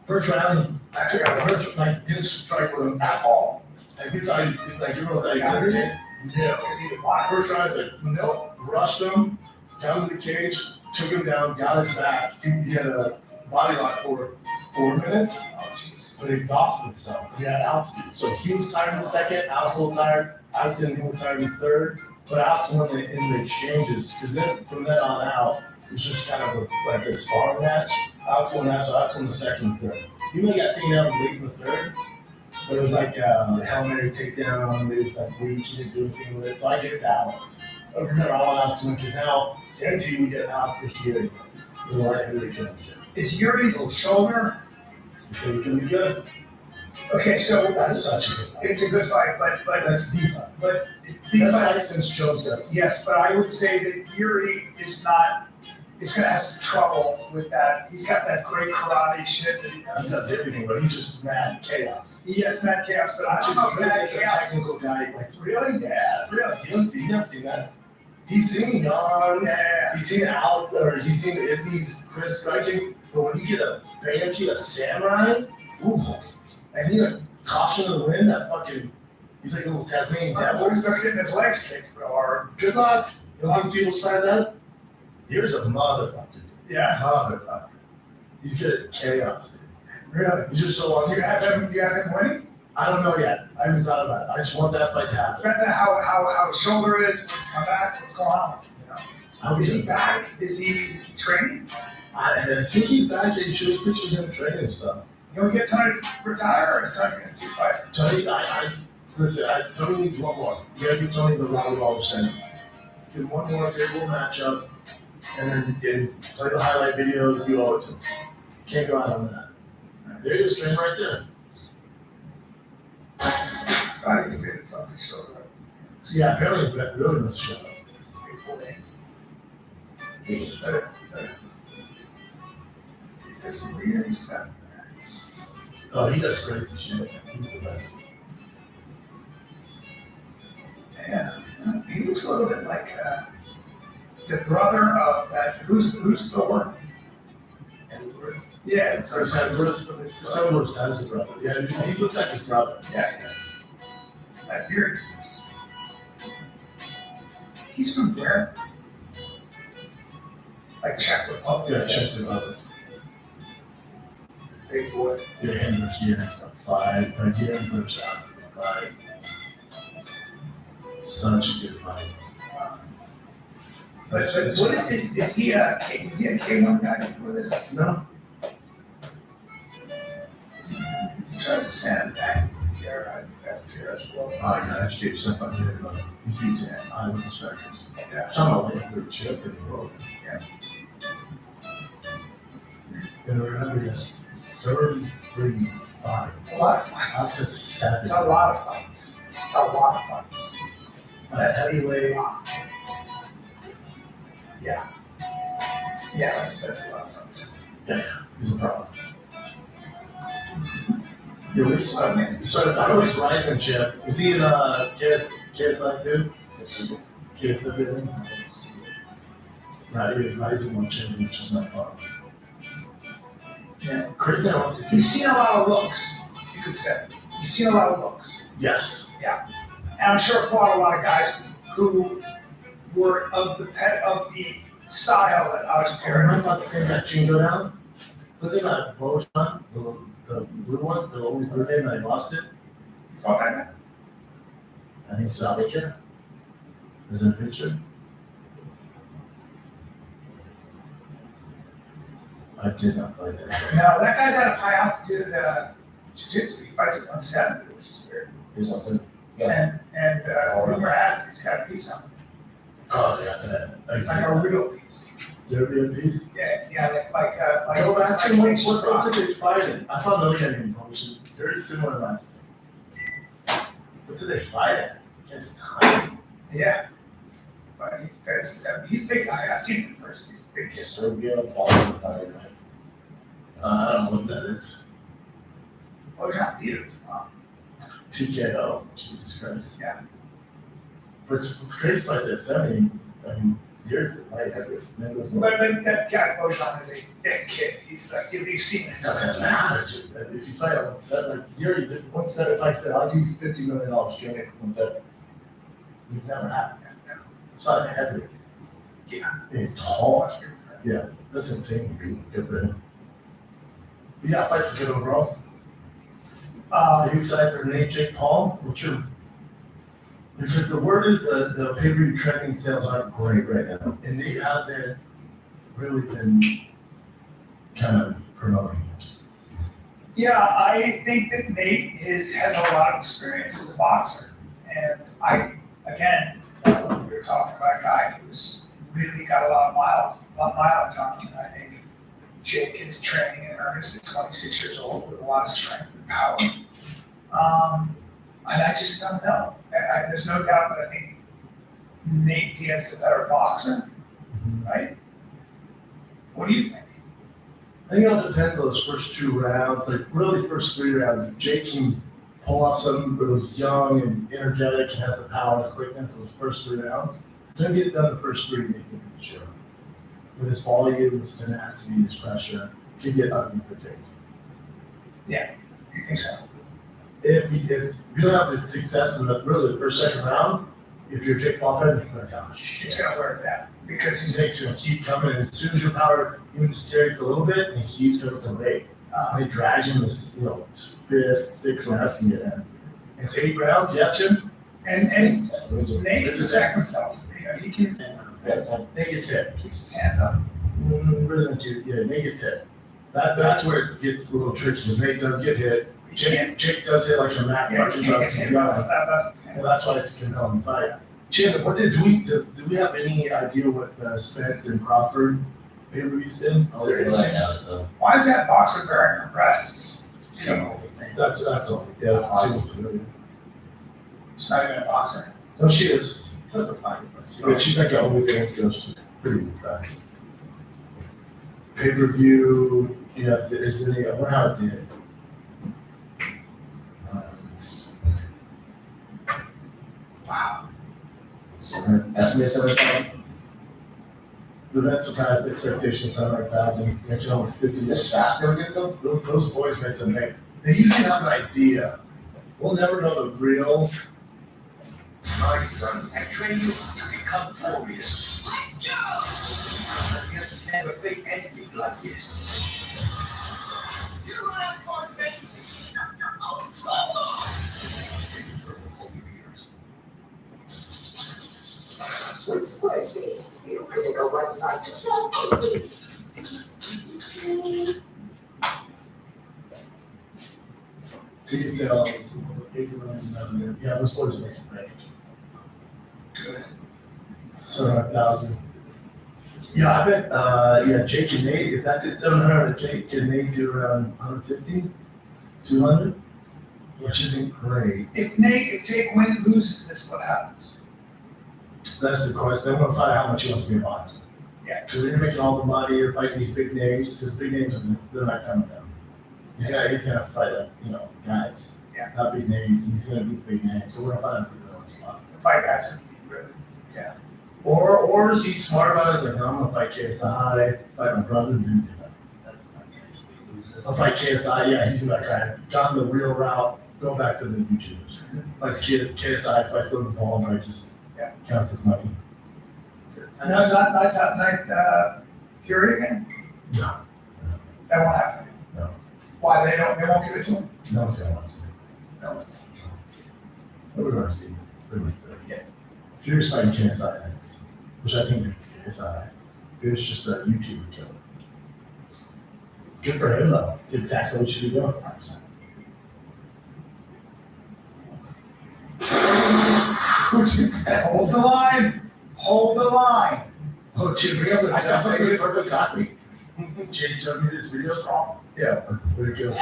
First round, Actually, I first, like, didn't strike with him at all. Like, we thought, like, you know, thought he got it? No. Is he why? First round, like, nope, rushed him, got him in the cage, took him down, got his back. He had a body lock for 4 minutes, Oh, jeez. but exhausted himself. He had altitude. So he was tired in the second, Alex a little tired, Alex and he were tired in the third, but Alex won in the exchanges, because then from then on out, it was just kind of like a sparring match. Alex won that, so Alex won the second and third. He may got taken out late in the third, but it was like a Hail Mary takedown, it was like weak, he didn't do anything with it, so I give it to Alex. But remember, I want Alex to win, because now, guarantee we get Alex this year in the light heavyweight championship. Is Yuri's shoulder? So he's gonna be good. Okay, so That's such a good fight. it's a good fight, but That's the fight. but Best fight since Jones got. yes, but I would say that Yuri is gonna have some trouble with that. He's got that great karate shit that he He does. does everything, but he's just mad chaos. He has mad chaos, but I Which don't is know if good. mad It's a chaos. technical guy. Like, Really? yeah, really. You haven't seen that. He's seen John's. Yeah. He's seen Alex, or he's seen Izzy's Chris striking. But when you get a Banshee, a samurai, ooh, and he a caution of the wind, that fucking, he's like a little Tasmanian When devil. he starts getting his legs kicked, or Good luck. You don't think people try that? Here's a motherfucker. yeah, Motherfucker. He's good at chaos, dude. really. He's just so Do you have him winning? I don't know yet. I haven't thought about it. I just want that fight to happen. Depends on how his shoulder is, what's come back, what's going on. You know, How is is he he? back? Is he training? I think he's back. They shows pictures of him training and stuff. You know, get Tony to retire, or is Tony gonna keep fighting? Tony, listen. Tony needs one more. You gotta give Tony the round of all percent. Give him one more favorable matchup, and then play the highlight videos. You owe it to him. Can't go out on that. There he is, training right there. I think he's really fucked his shoulder up. So yeah, apparently that really must show up. It's a big boy. He does some weird stuff. Oh, he does crazy shit. He's the best. Yeah, he looks a little bit like the brother of that. Who's Thor? Yeah. Sandler's dad's his brother. Yeah, he looks like his brother. Yeah. That beard is interesting. He's from where? Like Czech Republic. Yeah, Chester brother. Big boy. Yeah, Hendrix, yes, 5. Again, first shot, 5. Such a good fight. But what is his, was he a K1 guy before this? No, He tries to stand back there, I think that's clear as well. I educate yourself on here, but he's beats it. I look at strikers. Yeah. Some of them are chip in the world. Yeah. And remember, this 33 fights. It's a lot of fights. That's just sad. It's a lot of fights. It's a lot of fights. That's heavyweight. Yeah. Yeah, that's a lot of fights. He's a problem. Yeah, we started, I know he's Rising Chip. Was he in KSI too? KSI did it? Right, he was Rising one champion, which is not fun. Yeah. Chris now. He's seen a lot of looks, you could say. He's seen a lot of looks. Yes. And I'm sure fought a lot of guys who were of the style that I was I comparing. remember about the same that Gene go down. Look at that Bojan, the blue one, the only blue name, I lost it. You fought that guy? I think it's that picture. Is there a picture? I did not find that. No, that guy's at a high altitude jiu-jitsu. He fights at 170, which is weird. Here's one second. And rumor has it he's got a piece on him, Oh, yeah, that. like a real piece. Serbian piece. Yeah, like Go back to like what did they fight in? I found another guy named Motion, very similar last thing. What did they fight at? Against time. Yeah. But he's a big guy. I've seen him in person. He's a big kid. Serbia, Boston fighting night. I don't know what that is. Oh, John Peters. TKO. Jesus Christ. Yeah. But crazy fights at 70, I mean, years at light heavyweight. But that guy Bojan is a thick kid. He's like, you've seen him. It doesn't matter, dude. If you fight at 170, like, Gary, 175 said, I'll give you $50 million, give me 170. We've never happened. It's not a heavyweight. Yeah. It's tall. Much bigger for him. That's insane to be good for him. But yeah, fight for good overall. Are you excited for Nate Jake Paul? What's your because the word is the pay-per-view trending sales aren't great right now. And Nate hasn't really been kind of promoting it. Yeah, I think that Nate has a lot of experience as a boxer. And again, we were talking about a guy who's really got a lot of mileage on him. And I think Jake is training in earnest at 26 years old with a lot of strength and power. And I just don't know. There's no doubt that I think Nate Diaz is a better boxer, right? What do you think? I think it all depends on those first 2 rounds, like really first 3 rounds. If Jake can pull off something that was young and energetic and has the power and quickness those first 3 rounds, then get it done the first 3 days of the show. With his volume, his tenacity, his pressure, can get ugly for Jake. You think so? If you don't have his success in the first, second round, if you're Jake Paul fan, you're like, oh shit. He's gonna wear it down because He makes you keep coming, and as soon as your power even deteriorates a little bit, he keeps coming some weight. He drags him this, 5th, 6th rounds and get it. It's 8 rounds, yeah, Jim? and Nate can protect himself. He can Nate gets hit. keeps his hands up. Really don't you? Yeah, Nate gets hit. That's where it gets a little tricky, because Nate does get hit. Jake does hit like a Mac fucking drops his guy. Well, that's why it's a compelling fight. Jim, do we have any idea what Spence and Crawford pay-per-views did? Is there anything? Why is that boxer wearing her breasts? That's all. Yeah, that's awesome. She's not even a boxer. No, she is. Yeah, she's like an OnlyFans girl. She's pretty fat. Pay-per-view, is there any, I wonder how it did. Wow. Estimate 75. the net surpassed expectations, 700,000, make 150. This fast, they'll get them. Those boys make some make. They usually have an idea. We'll never know the real. My sons, I train you to become warriors. Let's go! You have to never face anything like this. Still around cause eventually. Oh, trouble! With Squarespace, your critical website to sell anything. Ticket sales, 8 million revenue. Yeah, those boys are making bank. Good. 700,000. Yeah, I bet, Jake and Nate, if that did 700, Jake and Nate do around 150, 200, which isn't great. If Jake Wynn loses this, what happens? That's the question. They want to find out how much he wants to be a boxer. Yeah. Because when you're making all the money, you're fighting these big names, because big names, they're not coming down. He's gonna fight guys. Yeah. Not big names. He's gonna beat big names. So we're gonna find out for those spots. The fight guys, really. Or is he smart about it? He's like, no, I'm gonna fight KSI, fight my brother, and then do that. I'll fight KSI. Yeah, he's gonna be like, all right, gone the real route. Go back to the YouTubers. Fights KSI, fights Logan Paul, and just counts his money. No, not Fury again? No, That won't happen. No. Why, they won't give it to him? no one's gonna watch it. No. But we're gonna see. Yeah. Fury's fighting KSI next, which I think beats KSI. Fury's just a YouTuber killer. Good for him though. It's exactly what you should be doing. 100%. Hold the line. Hold the line. Oh, Jim, bring up the perfect topic. Jay showed me this video. Yeah, that's very good.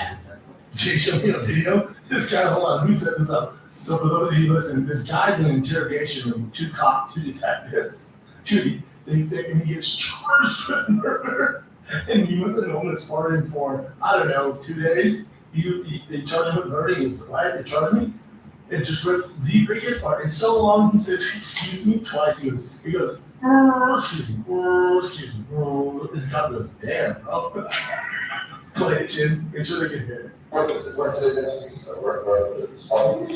Jay showed me a video. This guy, hold on, who set this up? So for those of you listening, this guy's in an interrogation room, two detectives. And he gets charged with murder. And he wasn't known as farting for, I don't know, 2 days. They charged him with murder. He was like, why did they charge me? It just rips the biggest part. It's so long, he says, excuse me, twice. He goes, excuse me, excuse me. And the cop goes, damn, bro. Play it, chin. Make sure they get hit. What's it? Where it's all.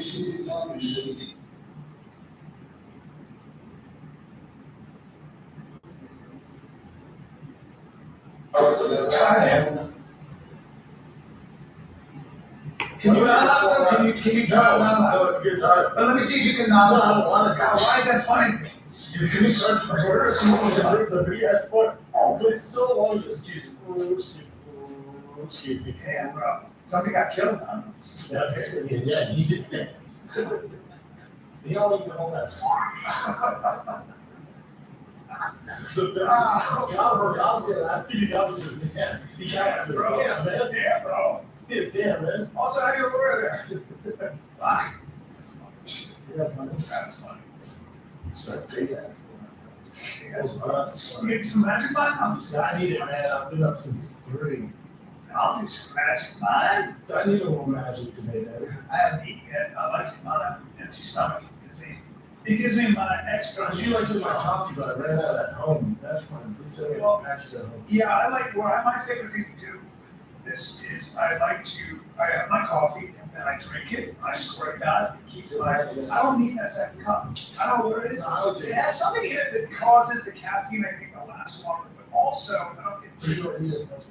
Can you not? Can you drop down? No, it's a good time. But let me see if you can not. No, no, no. God, why is that funny? Can you start the big ass part? But it's so long, excuse me, excuse me. Damn, bro. Somebody got killed, huh? Yeah, apparently, yeah, he did that. He only did all that far. I think the officer was damn. He got it, bro. Yeah, man. Yeah, bro. It's damn, man. Also, have your lawyer there. Fuck. Yeah, man. That's funny. Start pay that. That's funny. You get some magic mine? I need it, man. I've been up since 3. I'll do some magic mine. I need a little magic today, man. I haven't eaten yet. I like it on an empty stomach. It gives me my extra. Cause you like my coffee, but I ran out at home. That's my please send me a package at home. Yeah, I like, my favorite thing to do this is I have my coffee and then I drink it, I squirt it out, it keeps it, I don't need that second cup. I don't know what it is. It has something in it that causes the caffeine, I think, to last longer, but also, I don't get So you don't need as much.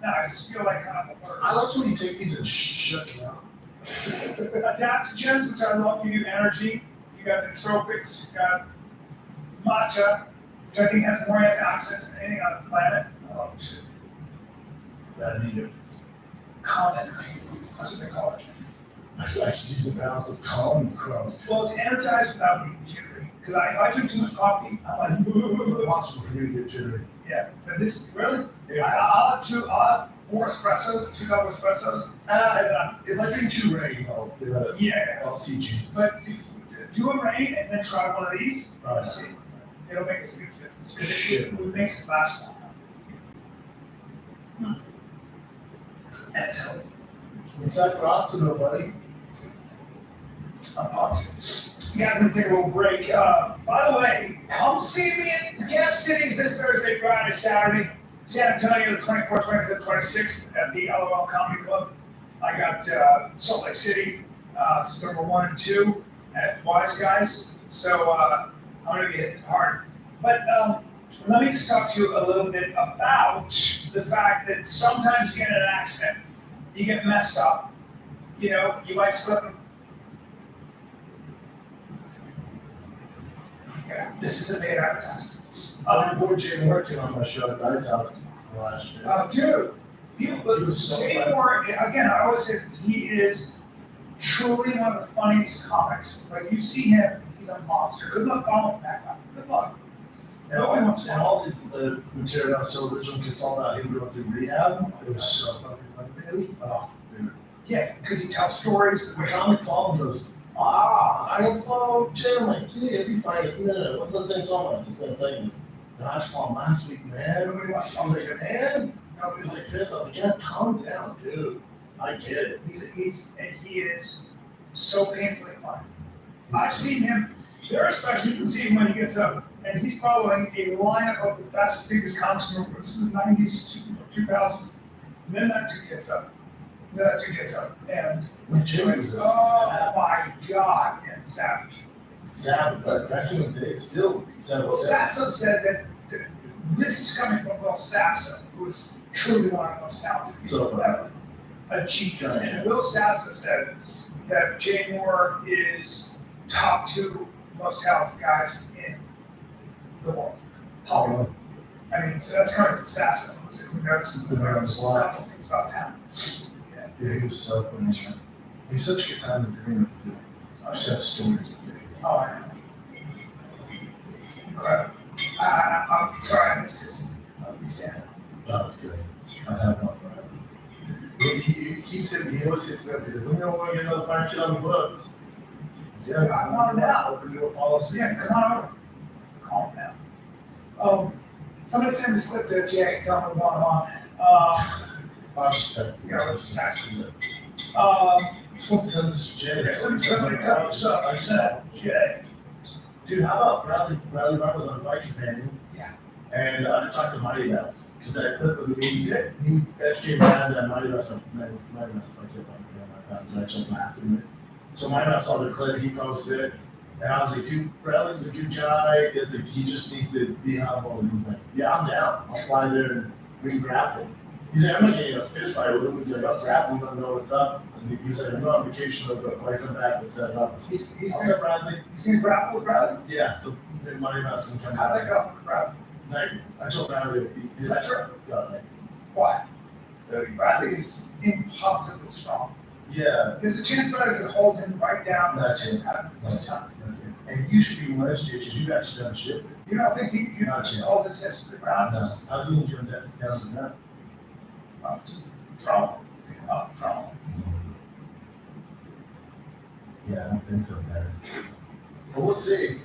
no, I just feel like kind of a bird. I like when you take these and shut them out. Adaptogens, which I love, give you energy. You got nootropics, you got matcha, which I think has more antioxidants than anything on the planet. Oh, shit. I need it. Calm energy. That's what they call it. I should use a balance of calm and crumb. Well, it's energized without being jittery. Because if I drink too much coffee, I'm like, It's possible for me to get jittery. yeah. But this, really? Yeah. I'll have 4 espressos, 2 double espressos. If I drink 2 rays, I'll see Jesus. But do a rain and then try one of these. Right. See, it'll make a huge difference. 'Cause Shit. it makes it last longer. And it's healthy. What's that for us, buddy? I'm pumped. You guys gonna take a little break. By the way, come see me at Camp Cities this Thursday, Friday, Saturday. San Antonio, the 24th, 25th, 26th at the LOL Comedy Club. I got Salt Lake City, September 1 and 2 at Wise Guys. So I'm gonna be hitting hard. But let me just talk to you a little bit about the fact that sometimes you get in an accident, you get messed up. You know, you might slip. Yeah, this is a paid advertisement. My boy Jay working on my show at Dice House last year. Dude, people, He was so Jay funny. Moore, again, I always say this, he is truly one of the funniest comics. Like, you see him, he's a monster. Good luck following that guy. Good luck. And all his material was so original because it's all about him going through rehab. It was so fucking funny. Really? Oh, dude. Yeah, because he tells stories. The comic follow goes, I followed Jim. Like, yeah, it'd be fine. No. What's that saying song? I'm just gonna say this. No, I just followed last week, man. Nobody wants to I was like, man. I Nobody was wants like pissed. I was like, yeah, calm down, dude. I get it. he is so painfully funny. I've seen him, there are specials you can see him when he gets up, and he's following a lineup of the best, biggest comics movies in the 90s, 2000s. And then that dude gets up. And When Jim was a oh my God, and savage. savage, but back in the day, still savage. Will Sasso said that this is coming from Will Sasso, who is truly one of the most talented people So, ever. A genius. And Will Sasso said that Jay Moore is top 2 most talented guys in the world. Hollywood. I mean, so that's coming from Sasso, who knows a lot of things about talent. Yeah, he was so funny. He's such a good time to dream of too. I just got stories of days. Oh, I know. Incredible. I'm sorry I missed this. Stand. That was good. I have one for him. He keeps it, he always hits me up. He said, when you want to get another fine shit on the books? Yeah, I want it now. Open your policy. Yeah, come on over. Calm down. Somebody send this clip to Jay and tell him what's going on. I'll just text you. Yeah, let's just ask him. Someone send this to Jay. Somebody cut this up. I said, Jay. Dude, how about Bradley Martin was on Fight Companion? Yeah. And I talked to Mighty Mouse. Because that clip of me, he educated Brad that Mighty Mouse, Mighty Mouse, I started laughing. So Mighty Mouse saw the clip, he posted it. And I was like, dude, Bradley's a good guy. He just needs to be humble. And he's like, yeah, I'm down. I'll fly there and we can grapple. He's like, I'm not getting in a fist fight with him. He's like, I'll grapple him, let him know what's up. And he was like, I'm on vacation, but when I come back, let's set it up. He's I'll gonna tell Bradley. grapple with Bradley. Yeah, so then Mighty Mouse can come How's that back. go for Bradley? Like, I told Bradley, Is that true? like, Why? Bradley is impossibly strong. yeah, There's a chance Bradley could hold him right down. not chance. Not chance. And you should be more educated because you've actually done shit. You don't think he could Not yet. hold his hips to the ground? No, how's he gonna get him down to that? Throw him. Yeah, I don't think so, man. But we'll see.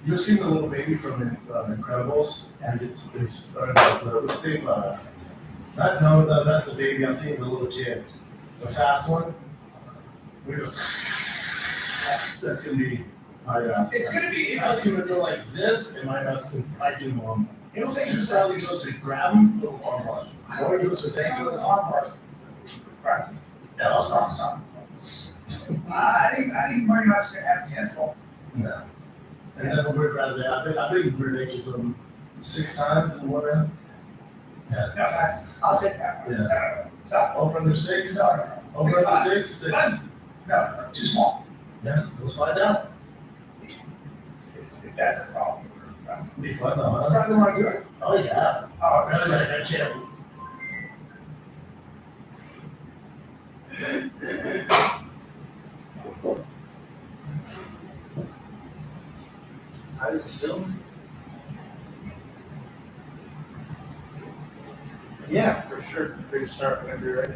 You've seen the little baby from Incredibles? And it's what's his name? No, that's the baby. I'm thinking the little kid. The fast one. We go, that's gonna be my mouse. It's gonna be, That's gonna go like this, and my mouse can, I can, it'll take Since you Bradley goes to grab him, little arm bar. Or he goes to his ankles. arm bars. Right. Strong. I think Marty Mouse gonna have his hands full. No. And that's a weird Bradley. I've been weird ankles on 6 times in one round. Yeah. No, I'll take that one. Stop. Over under 6. Sorry. Over under 6. 6. No, too small. Yeah, let's find out. That's a problem. It'll be fun though, Does huh? Bradley wanna do it? Oh yeah. Oh, Bradley's like, I can't. I still. Yeah, for sure. Feel free to start whenever you're ready.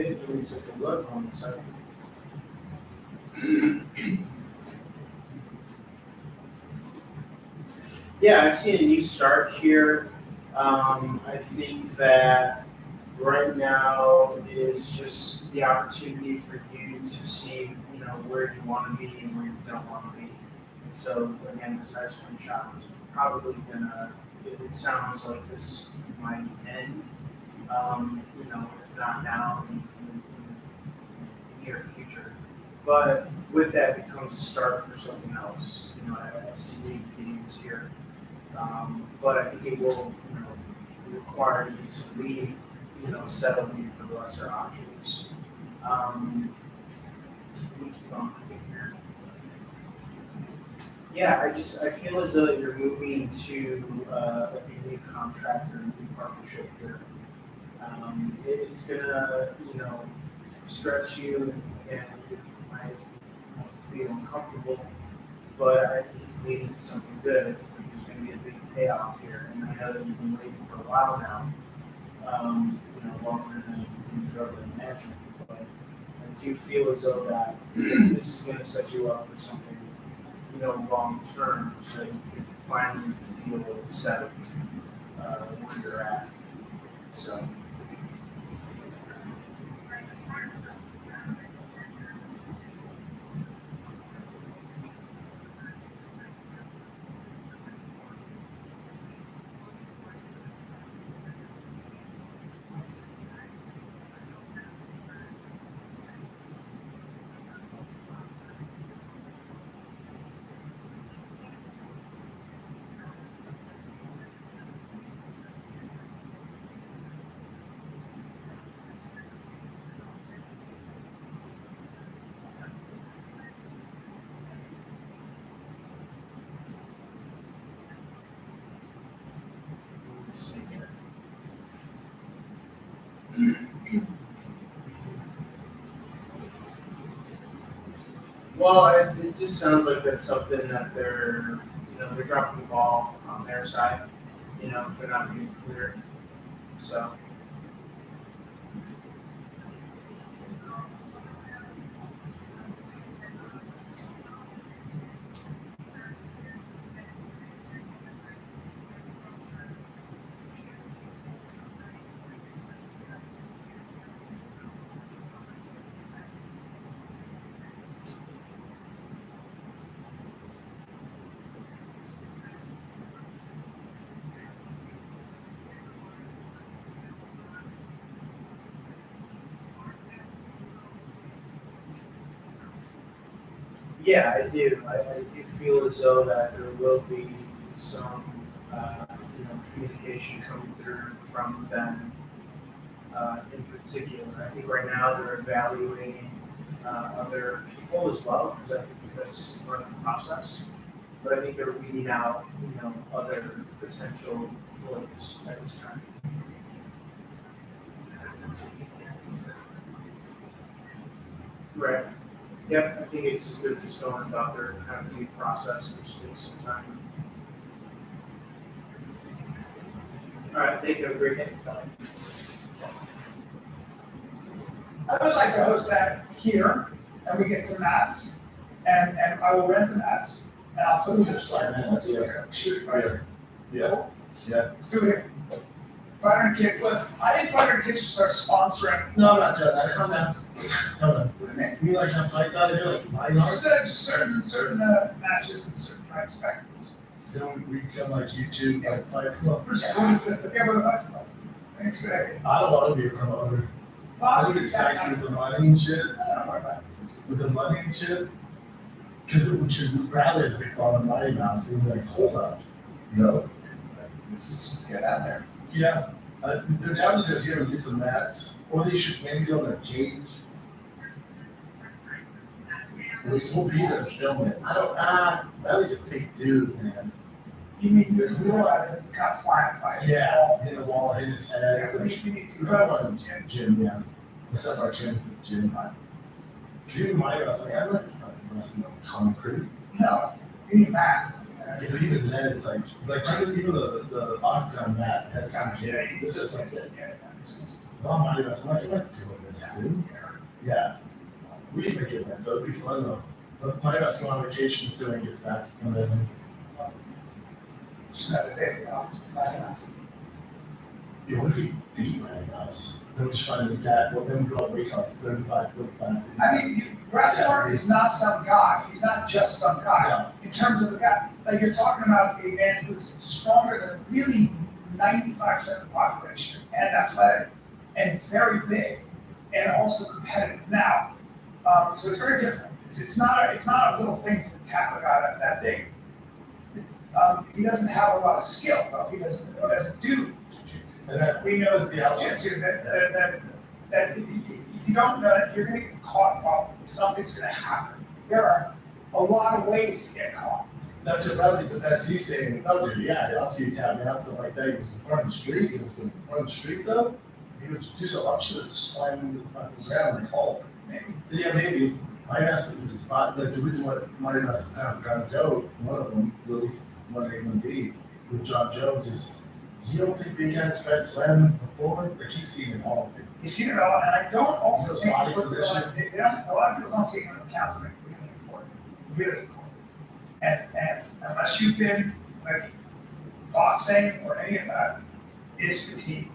it, you can take a look on the site. Yeah, I've seen a new start here. I think that right now is just the opportunity for you to see, where you want to be and where you don't want to be. And so again, this ice cream shop is probably gonna. It sounds like this might end. If not now, in the near future. But with that becomes a start for something else. I see new beginnings here. But I think it will, require you to leave, settling for lesser options. We keep on moving here. Yeah, I feel as though you're moving to like a new contractor, a new partnership here. It's gonna, stretch you and you might feel uncomfortable, but I think it's leading to something good. I think there's gonna be a big payoff here, and I know that you've been waiting for a while now, longer than you could ever imagine, but I do feel as though that this is gonna set you up for something, long term, so that you can finally feel settled, where you're at, so. Let's see here. Well, it just sounds like that's something that they're dropping the ball on their side. They're not being clear. So. Yeah, I do. I do feel as though that there will be some, communication coming through from them in particular. I think right now they're evaluating other people as well, because I think that's just part of the process. But I think they're weeding out, other potential employees at this time. Right. Yep, I think it's just they're just going about their kind of due process, which takes some time. All right, thank you. Have a great day. Bye. I would like to host that here, and we get some mats, and I will rent the mats, and I'll put them in the slide. Shoot, right? Yeah. Let's do it here. Fighter Kick, well, I think Fighter Kick should start sponsoring. No, not just, I come down. Come on. What do you mean? You like have fights out here, like mine are? Just certain matches and certain like spectacles. Then we become like YouTube, like fight club. Yeah, with the fight clubs. I think it's a good idea. I don't want to be a promoter. I think it's dicey with the money and shit, with the money and shit. Cause it would rather is big father money now, so you're like, hold up, This is, get out there. Yeah, they're down to do it here and get some mats, or they should maybe go in a cage. We'll be there to film it. Riley's a big dude, man. You mean you got flat by Yeah, hit the wall, hit his head. We Like, need to we're talking about a gym, yeah. Let's have our kids at the gym. Cause even my, I was like, I'm not fucking wrestling on concrete. No, you need mats. Yeah, but even then, it's like even the octagon mat has some kids. This is like that. Yeah, that makes sense. Oh, my goodness, I'm not doing this, dude. Yeah. We can make it work, though. It'd be fun, though. But my dad's going on vacation soon when he gets back. Come in. Just another day, you know. Yeah, what if he beat my house? Then we just find the dad, well, then we go on weight class 35, 45. I mean, Rathmore is not some guy. He's not just some guy. Yeah. In terms of the guy, like you're talking about a man who's stronger than really 95% of the population and athletic and very big and also competitive now. So it's very different. It's not a little thing to tap a guy that big. He doesn't have a lot of skill though. He doesn't do jiu-jitsu. And that We know was the outlet. jiu-jitsu that if you don't know it, you're gonna get caught probably. Something's gonna happen. There are a lot of ways to get caught. Now, to Bradley's defense, he's saying, no, dude, yeah, obviously you tap me out, stuff like that. He was in front of the street. He was in front of the street, though. He was do so. I should have slammed him into the fucking ground like Hulk. Maybe. So, yeah, maybe. My mess is the spot. Like, the reason why my mess is kind of Joe, one of them, at least one A, one B, with John Jones is, you don't think big guys tried to slam him before? Like, he's seen it all. You see it all, and I don't also Those think body people positions. they don't, a lot of people don't take into account something really important, really important. And unless you've been like boxing or any of that, is fatigue.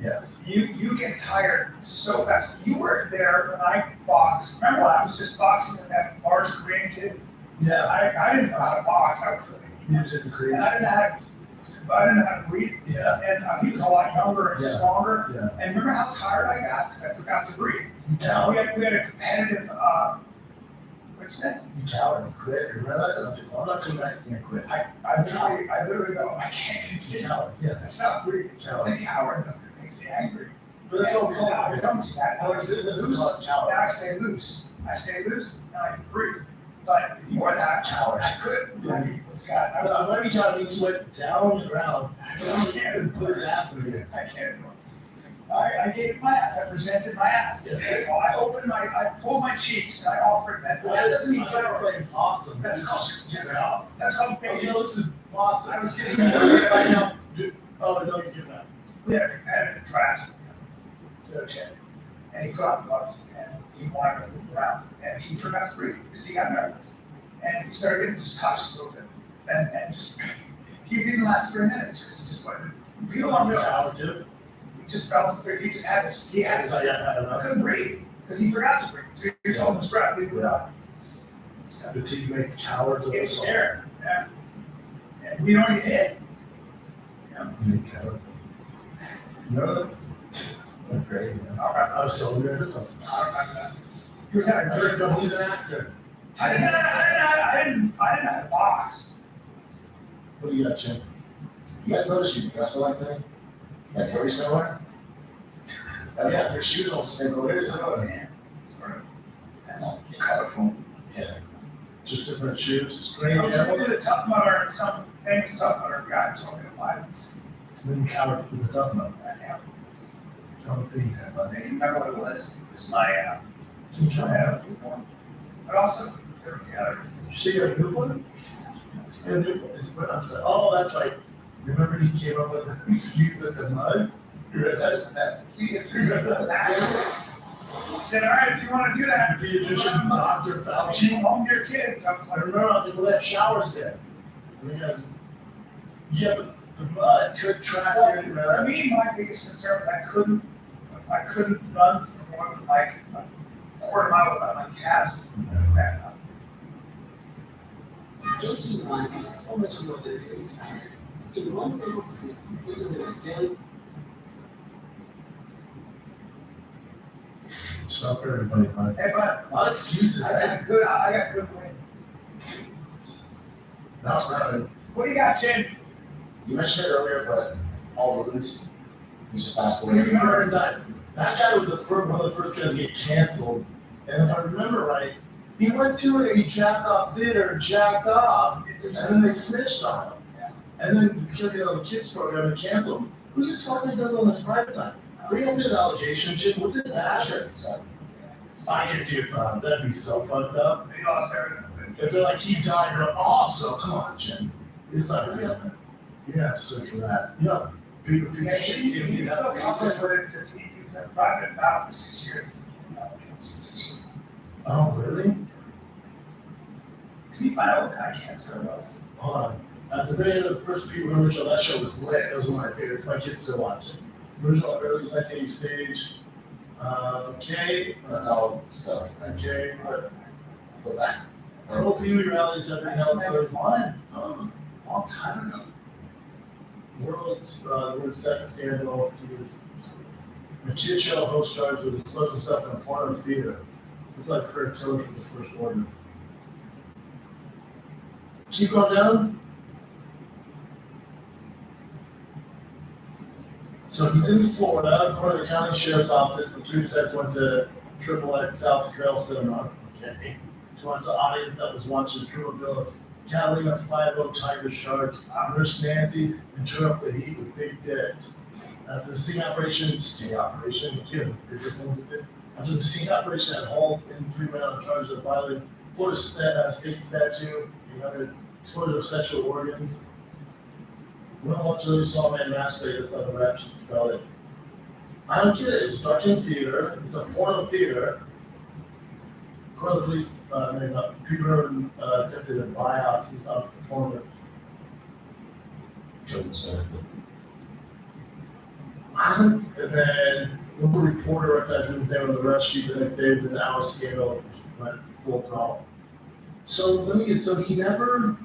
Yes. You get tired so fast. You were there when I boxed. Remember when I was just boxing with that large Korean kid? Yeah. I didn't know how to box. I was You just agree. and I didn't know how to breathe. Yeah. And he was a lot younger and Yeah. stronger. Yeah. And remember how tired I got because I forgot to breathe. You coward. We had a competitive, what's that? You coward. You quit. You remember that? And I was like, well, I'm not coming back from your quit. I literally go, I can't You continue. coward. Yeah. That's not breathing. It's a coward. It makes me angry. But that's what we call Now it. it comes to that. Now I This stay is loose. called coward. Now I stay loose. I stay loose and I can breathe. But before that, Coward. I couldn't. Yeah. He was God. I don't know, every time he just went down on the ground, so he can't even put his ass in there. I can't do it. I gave my ass. I presented my ass. Yeah. That's all. I pulled my cheeks and I offered that. Well, that doesn't mean you gotta play possum. That's called You know, this is possum. I was getting. Right now, dude, oh, no, you get that. We had a competitive draft to the check, and he caught the bugs, and he wanted to move around, and he forgot to breathe because he got nervous, and he started getting just touched a little bit, and just he didn't last 3 minutes because he just went. People don't realize Coward, too. he just fell asleep. He just had this. He had It's this. like, I don't know. Couldn't breathe because he forgot to breathe. So he was holding his breath. He was so Fatigue makes cowards of it's us all. scary. Yeah, and we don't even hit. You know? You coward. You know that? That's great. I was so nervous. I was like, I remember that. You were telling I me. didn't know he's an actor. I didn't know how to box. What do you got, Jim? You guys notice you dress like that? Like very similar? Yeah, your shoes don't sink over. Oh, damn. Colorful. Yeah. Just different shoes. I Green was hair. looking at the Tough Mudder and some famous Tough Mudder guy told me to buy this. Then you coward with the tough one. I can't. Don't think that, But but they remember what it was. It was my, you I coward. had a newborn. But also, there were the others. She got a new one? She got a new one. I was like, oh, that's right. Remember he came up with the excuse with the mud? You read that? He said, all right, if you want to do that, Pediatrician, Dr. Fauci. you home your kids. I was I like, remember I was like, well, that shower's there. And he goes, yeah, but the mud could track well, in. for me, my biggest concern was I couldn't run for more than like a quarter mile without my calves. cracking up. AG1 is so much more than an inspired. In one single scoop, it delivers daily. Stop for everybody, bud. Hey, but A lot of excuses, I right? got good win. That's right. What do you got, Chin? You mentioned it earlier, but Paul Rubens, he just passed You away. remember that guy was one of the first guys to get canceled. And if I remember right, he went to a jack off theater, jacked off, and then they snitched on him. And then because he had a kids program, they canceled him. Who just fucking does on his private time? Bring up his allegation, Jim. What's his passion? I could do something. That'd be so fucked up. He lost everything. If they're like, he died, you're like, oh, so come on, Jim. It's not real. You're gonna have to search for that. You know, piece of shit. He TMZ, felt that's comfortable with it because he was a private valve for 6 years. 6 years. Oh, really? Can you find out what kind of cancer it was? Hold on. At the very end of the first Pete Rooney show, that show was lit. It was one of my favorites. My kids still watch it. Original early psychic stage. Okay. That's all stuff. Okay. But Go back. Pro Pee-wee rallies have been held for one. oh, Long time ago. World Sex Scandal. The kid show host charged with exposing himself in a porno theater. Looked like Kurt Killer from the First Order. Keep going down. So he's in Florida, according to the county sheriff's office. The three detectives went to Triple X South Trail Cinema. Okay. To watch the audience that was watching the True Bill of Catalina 5-0 Tiger Shark, Nurse Nancy, and turn up the heat with big dicks. After the sting operation, yeah, bigger things it did. After the sting operation at Hull, in 3 men on charges of violating Florida state statute and other exposure of sexual organs. We don't want to really saw a man masturbate, that's how the rap sheet spelled it. I don't get it, it was dark in theater, it's a porno theater. According to the police, people attempted to buy out the performer. Children's benefit. And then local reporter recognized his name on the rest sheet the next day within an hour scandal went full throttle. So he never,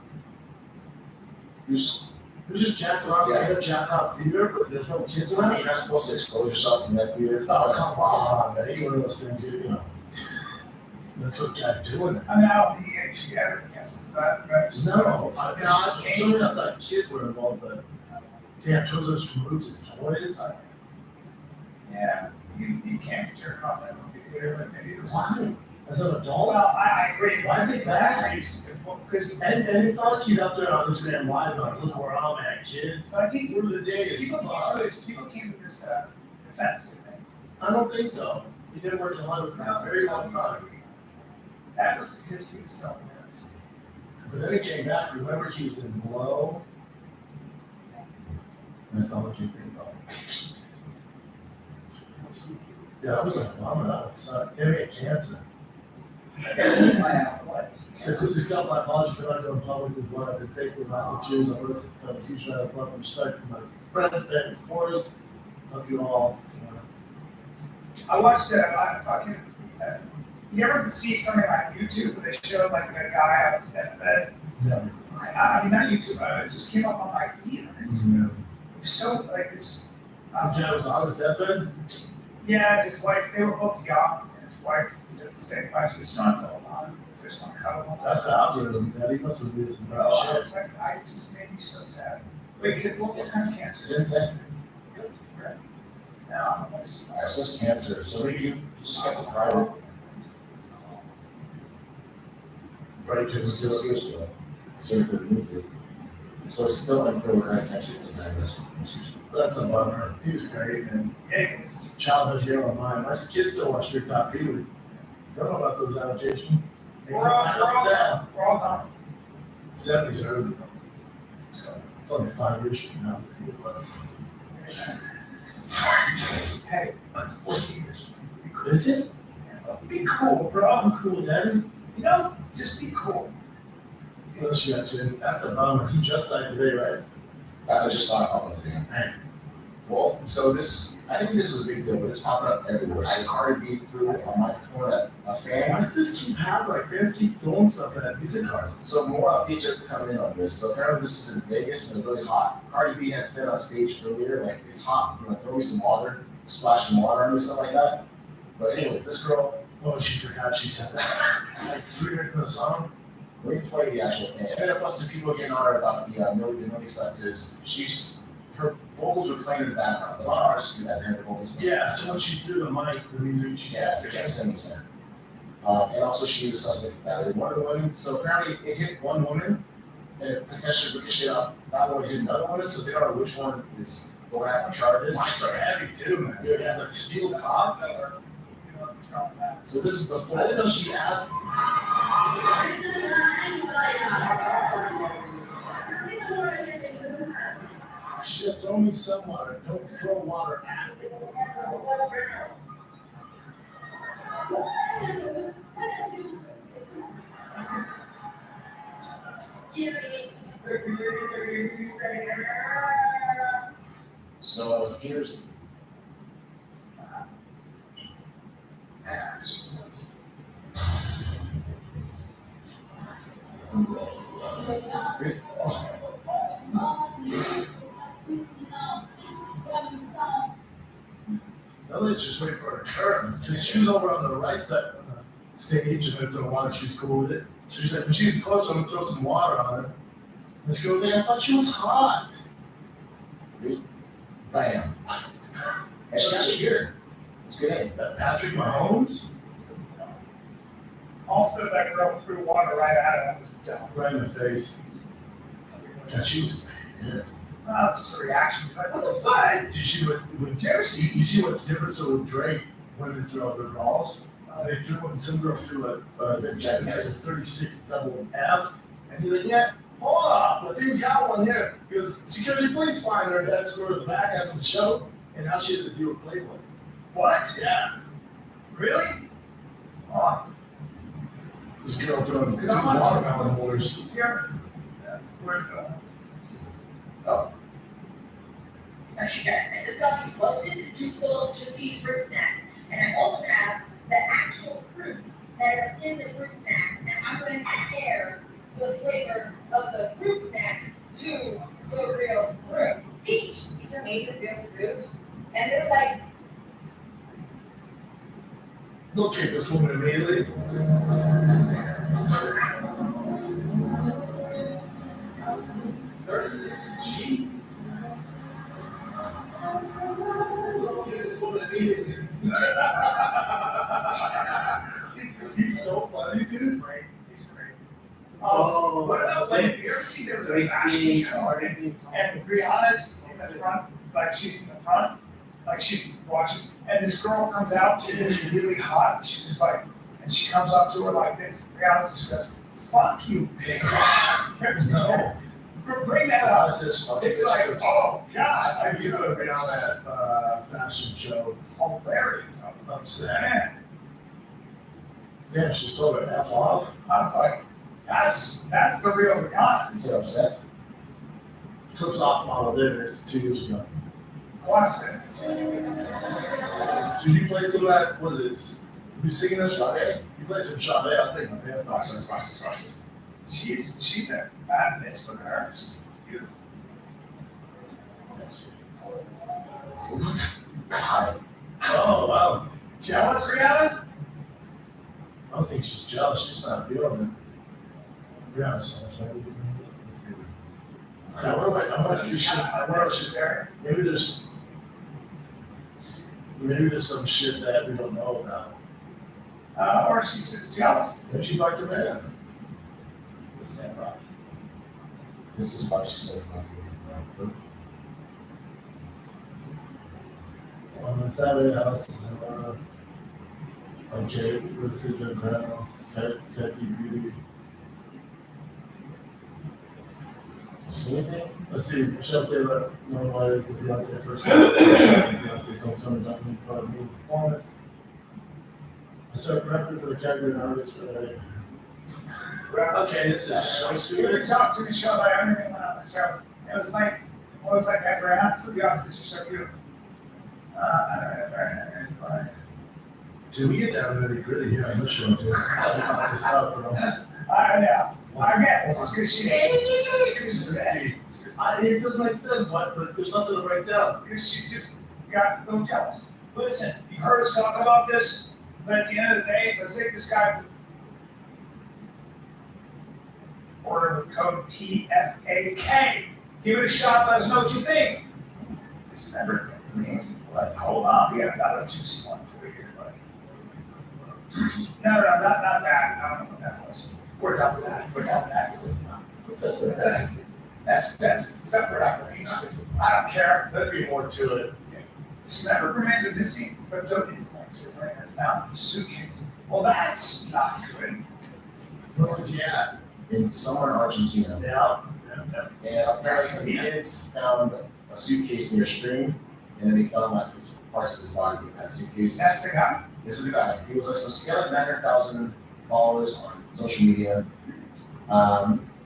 he was just jacking off, jack off theater, but there's no kids around. You're not supposed to expose yourself in that theater. Oh, come on, man, any one of those things, you know. That's what guys do. I mean, I don't think he actually ever canceled that. No, certainly not that kids were involved, but damn, Twizzlers removed his toys. Yeah, you can't be jerking off in a movie theater, but maybe it was. Why? As an adult? Well, I agree. Why is it bad? You just, because And it's not like he's out there on Instagram live like, look where I'm at, kids. so I think Word of the day is people buzz. came to this defense, I think. I don't think so. He didn't work in Hollywood for a very long time. That was because he was selling drugs. But then he came back. Remember, he was in Glow. That's all I can think about. Yeah, I was like, wow, that would suck. He had cancer. Find out what. So could just got my apology for not going public with what I've been facing the last 6 years. I want to a huge amount of love and respect for my friends, fans, supporters. Love you all. I watched you ever see something like YouTube where they showed like a guy on his deathbed? Yeah. I mean, not YouTube, it just came up on my feed. And it's so like this. The guy was on his deathbed? Yeah, his wife, they were both young, and his wife said the same question, she was trying to tell him on, they just want to cuddle him. That's the algorithm, man. He must have been some Bro, I shit. was like, I just made me so sad. Wait, kid, what kind of cancer? Didn't say. Right. Now, I'm like, It's just cancer. So maybe you just got the private. Right, It was 6 years ago. So you could move it. So it's still unclear what kind of cancer the guy was. that's a bummer. He was great, man. yeah, it was. Childhood hero of mine. My kids still watch Big Top Pee-wee. Don't know about those allegations. They We're all down. done. 70s early though. So it's only 5 years from now. Hey, that's 14 years. Is it? Be cool, bro. I'm cool, Daddy. You know, just be cool. What else you got, Jim? That's a bummer. He just died today, right? I just saw it pop up today. Well, so I think this is a big deal, but it's popping up everywhere. So Cardi B threw a microphone at a fan. Why does this keep happening? Like fans keep throwing stuff at music cars. So more updates are coming in on this. So apparently this is in Vegas and it's really hot. Cardi B had said on stage earlier, like it's hot, you know, throw me some water, splash some water on me, stuff like that. But anyways, this girl, Oh, she forgot she said that. Like 3 minutes in the song. let me play the actual thing. And then plus the people getting on her about the Milli Vanilli stuff because her vocals were playing in the background. A lot of artists do that, they have their vocals playing. Yeah, so when she threw the mic, the music, she Yeah, they kept sending her. And also she was a suspect for battery. One of the women, so apparently it hit one woman and it potentially ricocheted off that one hit another woman, so they don't know which one is going after charges. Mics are heavy too, man. Dude, They have like steel tops. So this is before. I didn't know she asked. Oh shit, throw me some water. Don't throw water at me. So here's Elliot's just waiting for her turn because she was over on the right side of the stage and it's in the water. She's cool with it. So she's like, when she gets close, I'm gonna throw some water on her. And she goes, hey, I thought she was hot. bam. And she actually here. It's good aim. That Patrick Mahomes, Also, that girl threw water right at him. right in the face. Yeah, she was pissed. That's just a reaction. Like, what the fuck? Did you see what? You see what's different? So with Drake, women threw out their balls. They threw one. Some girl threw the jacket has a 36 double F, and he's like, yeah, hold up, I think we got one here. He goes, security, please find her. That's her to the back after the show, and now she has to deal with Playboy. What? Yeah, Really? Oh, this girl throwing two Because I'm not- watermelon orders. here. Where's the? Okay guys, I just got these lunches and juice filled juicy fruit snacks. And I also have the actual fruits that are in the fruit snacks. And I'm gonna compare the flavor of the fruit snack to the real fruit. Peach, these are made with real fruit. And they're like, Look at this woman immediately. She. Look at this woman immediately. He's so funny, dude. Great. He's great. Oh, What about when you ever see there was a fashion show and Brianna's in the front, like she's in the front, like she's watching, and this girl comes out, she's really hot, and she's just like, and she comes up to her like this, Brianna just goes, fuck you, bitch. There's no, bring that up. This is fucking. It's like, oh, God, I think you could have been on that fashion show. hilarious. I was upset. Man, Damn, she's told her F off. I was like, that's the real Rihanna. You said upset? Flips off model there it is 2 years ago. Watch this. Did you play some of that? Was it? You singing that Sade? You played some Sade? I'll take my pants Watch off. this, watch this, watch this. She's a bad bitch. Look at her. She's beautiful. God. Oh wow. Jealous, Rihanna? I don't think she's jealous. She's not feeling it. Yeah, so I wonder if she's there. maybe there's some shit that we don't know about. Or she's just jealous. Maybe she liked her man. What's that about? This is why she said On Saturday house, okay, let's see the grandma, Fetty Beauty. You see anything? Let's see, Michelle say that no why is the Beyonce person. Beyonce's homecoming documentary part of new performance. I started prepping for the category and artist for that. Okay, this is so We stupid. talked to Michelle about everything went on the show. It was like, what was like ever had for Rihanna because she's so beautiful. Dude, we get down to the gritty here on this show, dude. Just stop, bro. Yeah, I get it. It's just because she was just bad. It doesn't make sense, what, but there's nothing to break down. Because she just got a little jealous. Listen, you heard us talking about this, but at the end of the day, let's take this guy. Order with code TFAK. Give it a shot, let us know what you think. It's never but hold on, we got another juicy one for you here, buddy. No, not that. I don't know what that was. We're done with that. That's except for that range. I don't care. There'd be more to it. This never remains a missing crypto influencer right? I found in a suitcase. Well, that's not good. Where was he at? In somewhere in Argentina. Yeah. And apparently some kids found a suitcase near a stream, and then they found like his parts of his body in that suitcase. That's the guy. This is the guy. He was like he had like 900,000 followers on social media.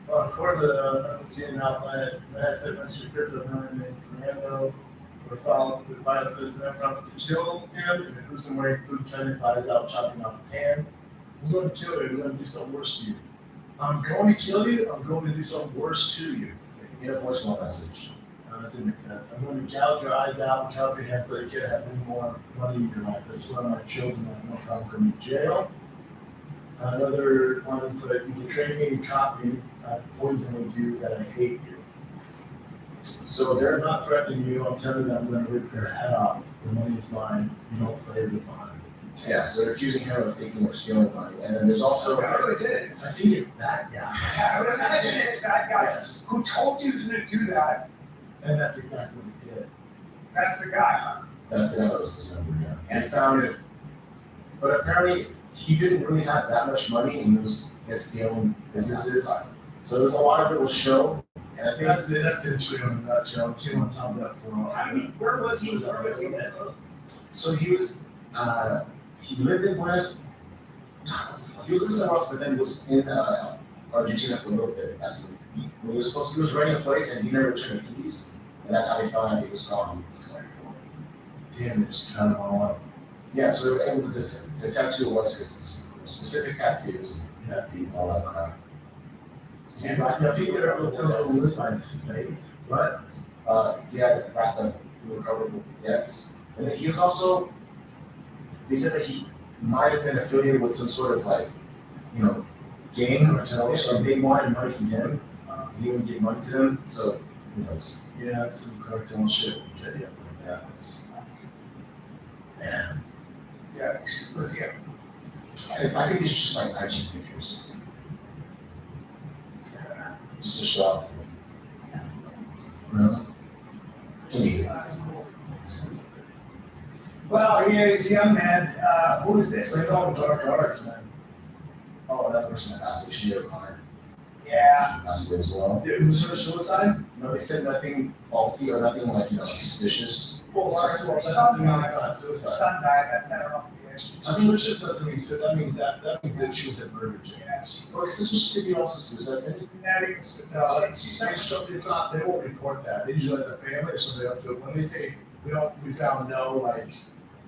According to the Virginia outlet, that said Mr. Crypto man named Fernando were found with violent to kill him and a gruesome way, including cutting his eyes out, chopping off his hands. I'm going to kill you. I'm going to do something worse to you. I'm going to kill you. I'm going to do something worse to you. In a voicemail message. That didn't make sense. I'm going to gouge your eyes out and cut off your hands so you can't have any more money in your life. That's one of my children that no problem going to jail. Another one put, you betrayed me and caught me. I poisoned with you that I hate you. So they're not threatening you. I'm telling you that I'm going to rip your head off. The money is mine. You don't play with mine. Yeah, so they're accusing him of taking or stealing money. And then there's also, I really did it. I think it's that guy. Yeah, I would imagine it's that guy Yes. who told you to do that. And that's exactly what he did. That's the guy, huh? that's the guy that was dismembered, yeah. And he found it, but apparently he didn't really have that much money and he had failing businesses. So there's a lot of it will show, and I think That's it. That's Instagram in a nutshell. Came on top of that for all. I mean, where was he? Where was he then? so. He lived in Buenos. He was in somewhere else, but then he was in Argentina for a little bit. Actually, when he was renting a place and he never returned the keys, and that's how they found out he was gone. He was 24. Damn, it just cut him all up. Yeah, so they were able to detect who it was because it's specific tattoos Yeah. and all that crap. See, I think they're able to tell who was by his face. But He had wrapped up recoverable debts, and then he was also. They said that he might have been affiliated with some sort of like, gang or they wanted money from him. He wouldn't give money to them, so who knows? yeah, it's some cartel shit. Get you up like that. It's, man. Yeah, let's see. I think it's just like IG pictures. Just to show off. Really? Anyway, Well, he is a young man. Who is this? It's all dark arts, man. oh, another person that passed away, Sinead O'Connor, Yeah. passed away as well. It was sort of suicide? No, they said nothing faulty or nothing like, suspicious. Well, Son that doesn't mean it's not His suicide. son died. That's I don't know if he Suspicious doesn't mean so. That means that she was at murder jail. Well, suspicious could be also suicide, maybe? It's not. They won't report that. They usually let the family or somebody else do it. When they say we found no like.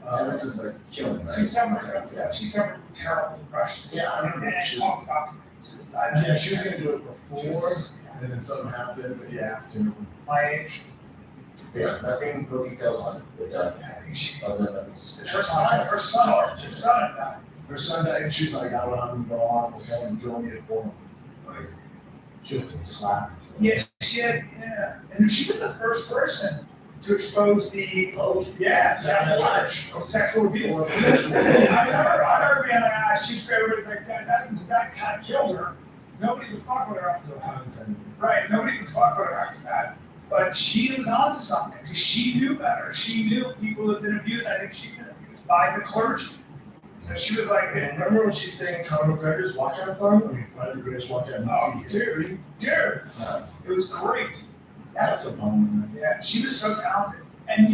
Evidence of like killing, right? She suffered from terrible depression. Yeah, I remember. And She, talked about suicide. yeah, she was gonna do it before, and then something happened. But yeah, it's terrible. My age. But yeah, nothing, no details on the death, I think she. other than nothing Her suspicious. son died. Her son died. Her son died, and she's like, I don't know, go on, we'll tell him, join me at home. Like, she was some slap. Yeah, she had, yeah. And she was the first person to expose the, sexual abuse. I remember being like, she's great, everybody's like, that kind of killed her. Nobody would fuck with her after that. Right, nobody would fuck with her after that. But she was onto something, because she knew better. She knew people had been abused. I think she'd been abused by the clergy. So she was like, Remember when she sang Conor McGregor's walkout song? I mean, one of the greatest walkout oh, movies. dude, it was great. That's a bummer, man. Yeah, she was so talented. And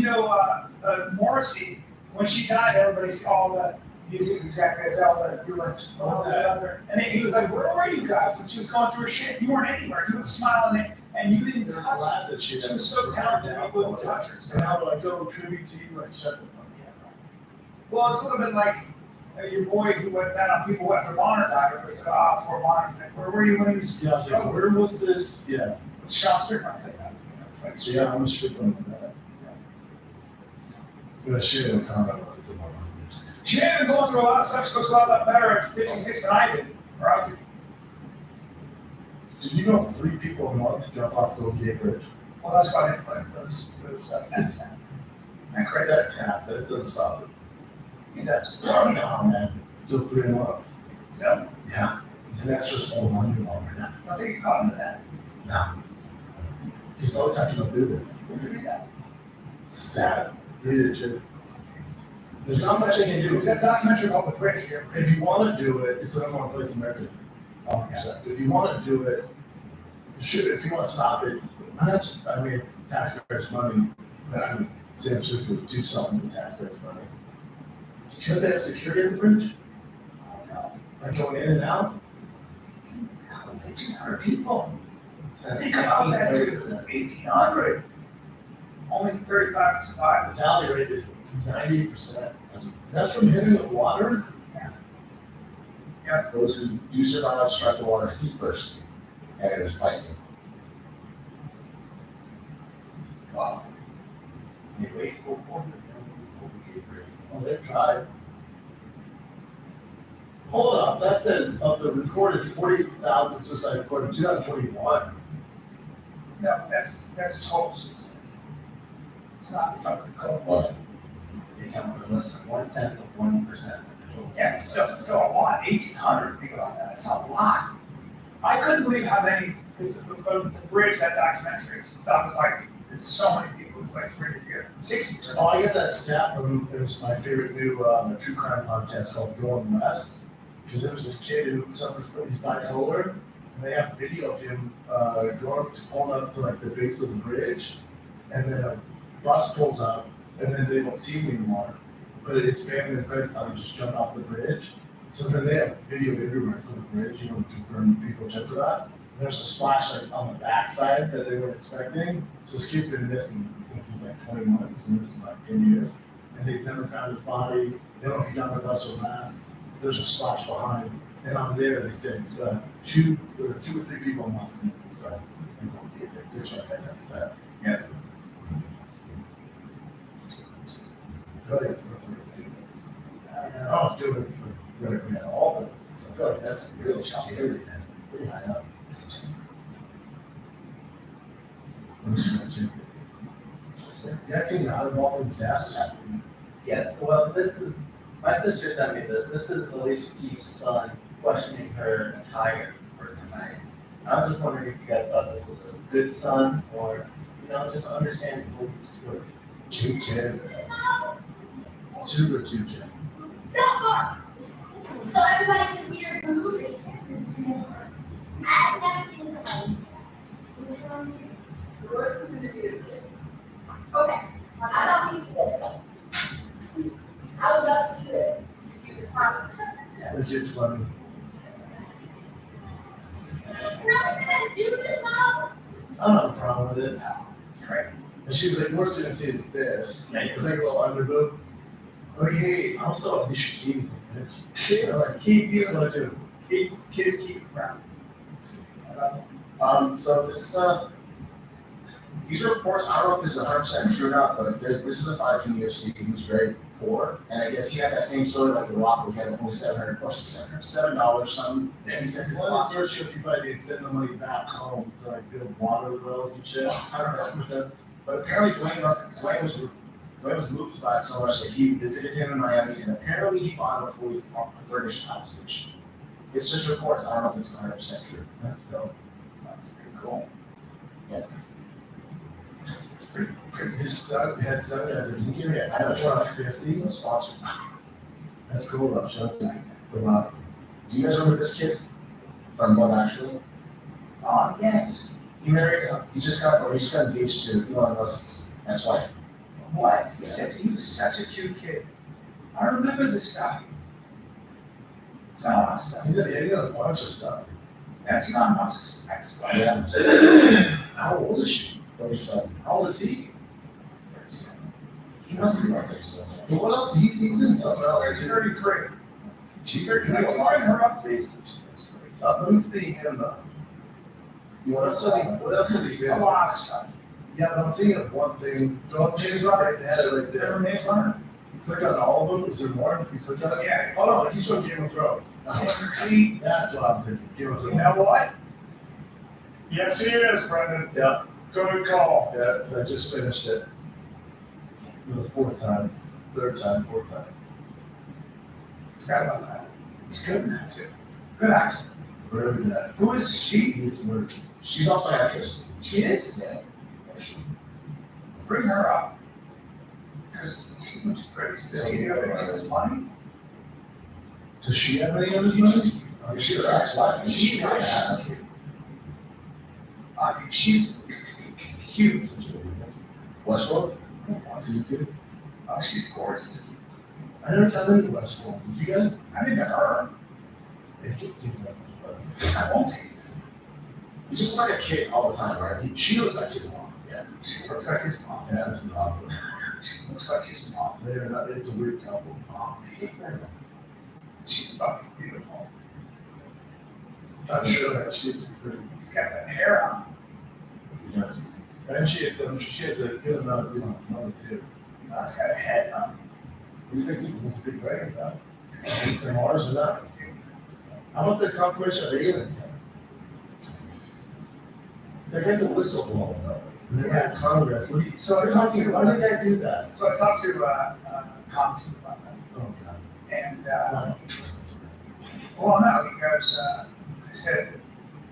Morrissey, when she died, everybody saw all the music executives, all the, you're like, what's that other? And he was like, where were you guys when she was going through her shit? You weren't anywhere. You were smiling and you didn't They're touch her. glad that she She was so talented, you wouldn't touch her. So now they're like, oh, tribute to you, like, shut the fuck up. Well, it's a little bit like your boy who went down, people went for Bonner died, everybody said, poor Bonner. He's like, where were you when he was Yeah, I was like, where was this? Yeah. with Sean Strickland? Said that. It's like, So yeah, I'm a strict one with that. Yeah, she had a comment on it. she had been going through a lot of stuff. She looks a lot better at 56 than I did. Right? Did you know 3 people a month jump off Gold Gate Bridge? Well, that's why I didn't put it. Those that's that. That crazy. That doesn't stop it. It does. Oh, no, man. Still 3 a month. Yeah. Yeah. And that's just all money longer now. I think you caught into that. No. Because no time to go through there. Who could do that? Stat. Read it, too. There's not much I can It do. was that documentary about the bridge here. If you want to do it, it's the number one place in America. If you want to do it, if you want to stop it, I mean, taxpayers' money, then I mean, San Francisco would do something with taxpayers' money. Should they have security at the bridge? Like going in and out? 1,800 people. That's Think about that, dude. 1,800. Only 35 survived. Fatality rate is 98%. That's from hitting the water? Those who do survive strike the water feet first, and it is lightning. Wow. They wait for 400. Well, they've tried. Hold up, that says of the recorded 48,000 suicide recorded in 2021. No, that's total suicides. It's not fucking code. Well, They count for less than 0.1%. Yeah, so a lot, 1,800, think about that, it's a lot. I couldn't believe how many, because the bridge, that documentary, that was like, it's so many people, it's like 3 a year, 60. Oh, I get that stat from, it was my favorite new true crime podcast called Going West. Because there was this kid who suffers from, he's bipolar, and they have video of him pulling up to like the base of the bridge, and then a bus pulls up, and then they don't see him anymore. But his family and friends thought he just jumped off the bridge. So then they have video everywhere for the bridge, to confirm people jumped off. There's a splash like on the backside that they weren't expecting. So this kid's been missing since he's like 21. He's been missing like 10 years, and they've never found his body. They don't know if he got on the bus or not. There's a splash behind, and on there they said there were 2 or 3 people on the so they ditch like that's that. Yeah. I feel like it's nothing to do with it. I don't know if doing it's the right way at all, but I feel like that's really scary, man. Pretty high up. What is that? Yeah, I think out of all the deaths. Yeah, well, this is, my sister sent me this. This is Alicia Keefe's son questioning her attire for tonight. I was just wondering if you guys thought this was a good son or, just understandable situation. Cute kid. Super cute kid. So everybody can see your boobs? I've never seen somebody. Yours is gonna be this. Okay, so I don't need this. I would love to do this. You do the top. The kid's funny. No, I can't do this, Mom. I don't have a problem with it. It's great. And she was like, worst thing to see is this. It's like a little underboob. Oh, hey, I'm also Alicia Keys. I'm like, keep, here's what I do. Kids keep it around. So this, these reports, I don't know if this is 100% true or not, but this is a fighter from the UFC who's very poor, and I guess he had that same story like The Rock, where he had only $700 or something. Yeah, He sent his one boss. of the first UFC fight, they'd send the money back home to like build water wells and shit. I don't know, but apparently Dwayne was moved by it so much that he visited him in Miami, and apparently he bought him a fully furnished house, which it's just reports. I don't know if it's 100% true. That's dope. That's pretty cool. Yeah. It's pretty. His stunt, head stunt guy said, can you give me a I know, 250? Sponsored. That's cool though, shout out to The Rock. Do you guys remember this kid from Love Actually? Oh, yes. He he just got engaged to Elon Musk's ex-wife. What? He was such a cute kid. I remember this guy. It's not Musk. He did a bunch of stuff. That's not Musk's ex-wife. Yeah. How old is she? 37. How old is he? He must be about 37. But what else? He's in something else. She's 33. She's Can you line her up, please? let me see him. What else has he A been? lot of stuff. Yeah, but I'm thinking of one thing. Don't change right. They had it right there. Remember Maze Runner? Click on all of them. Is there more? You click on it? Yeah. Oh no, he's from Game of Thrones. See, That's what I'm thinking. Game of you Thrones. know what? Yes, he is, Brendan. Yeah, Good call. yeah. I just finished it for the 4th time, 3rd time, 4th time. Forgot about that. He's good in that too. Good actor. Really good. Who is she? He's murdered. She's also an actress. She is? Yeah. Bring her up. Because she looks great. Does he have any of his money? Does she have any of his money? She's her ex-wife. She's not cute. I mean, she's huge. Westworld? So you could, Oh, she's gorgeous. I never got into Westworld. Did you guys? I mean, to her, They keep doing that. I won't take it. He just looks like a kid all the time, right? She looks like his mom. Yeah. She looks like his mom. Yeah, this is awkward. She looks like his mom. They're not, it's a weird couple. She's fucking beautiful. I'm sure that she's pretty. He's got that hair on. Yes. And she has a good amount of money too. You know, it's got a head on. He's a big brain about it. Is there Mars or not? How about the confirmation of aliens? That guy's a whistleblower though. And they're in Congress. What do you, So I they're talked talking, to, why did that do that? so I talked to, Cox about that. Oh, God. And, Wow. well, no, because, I said,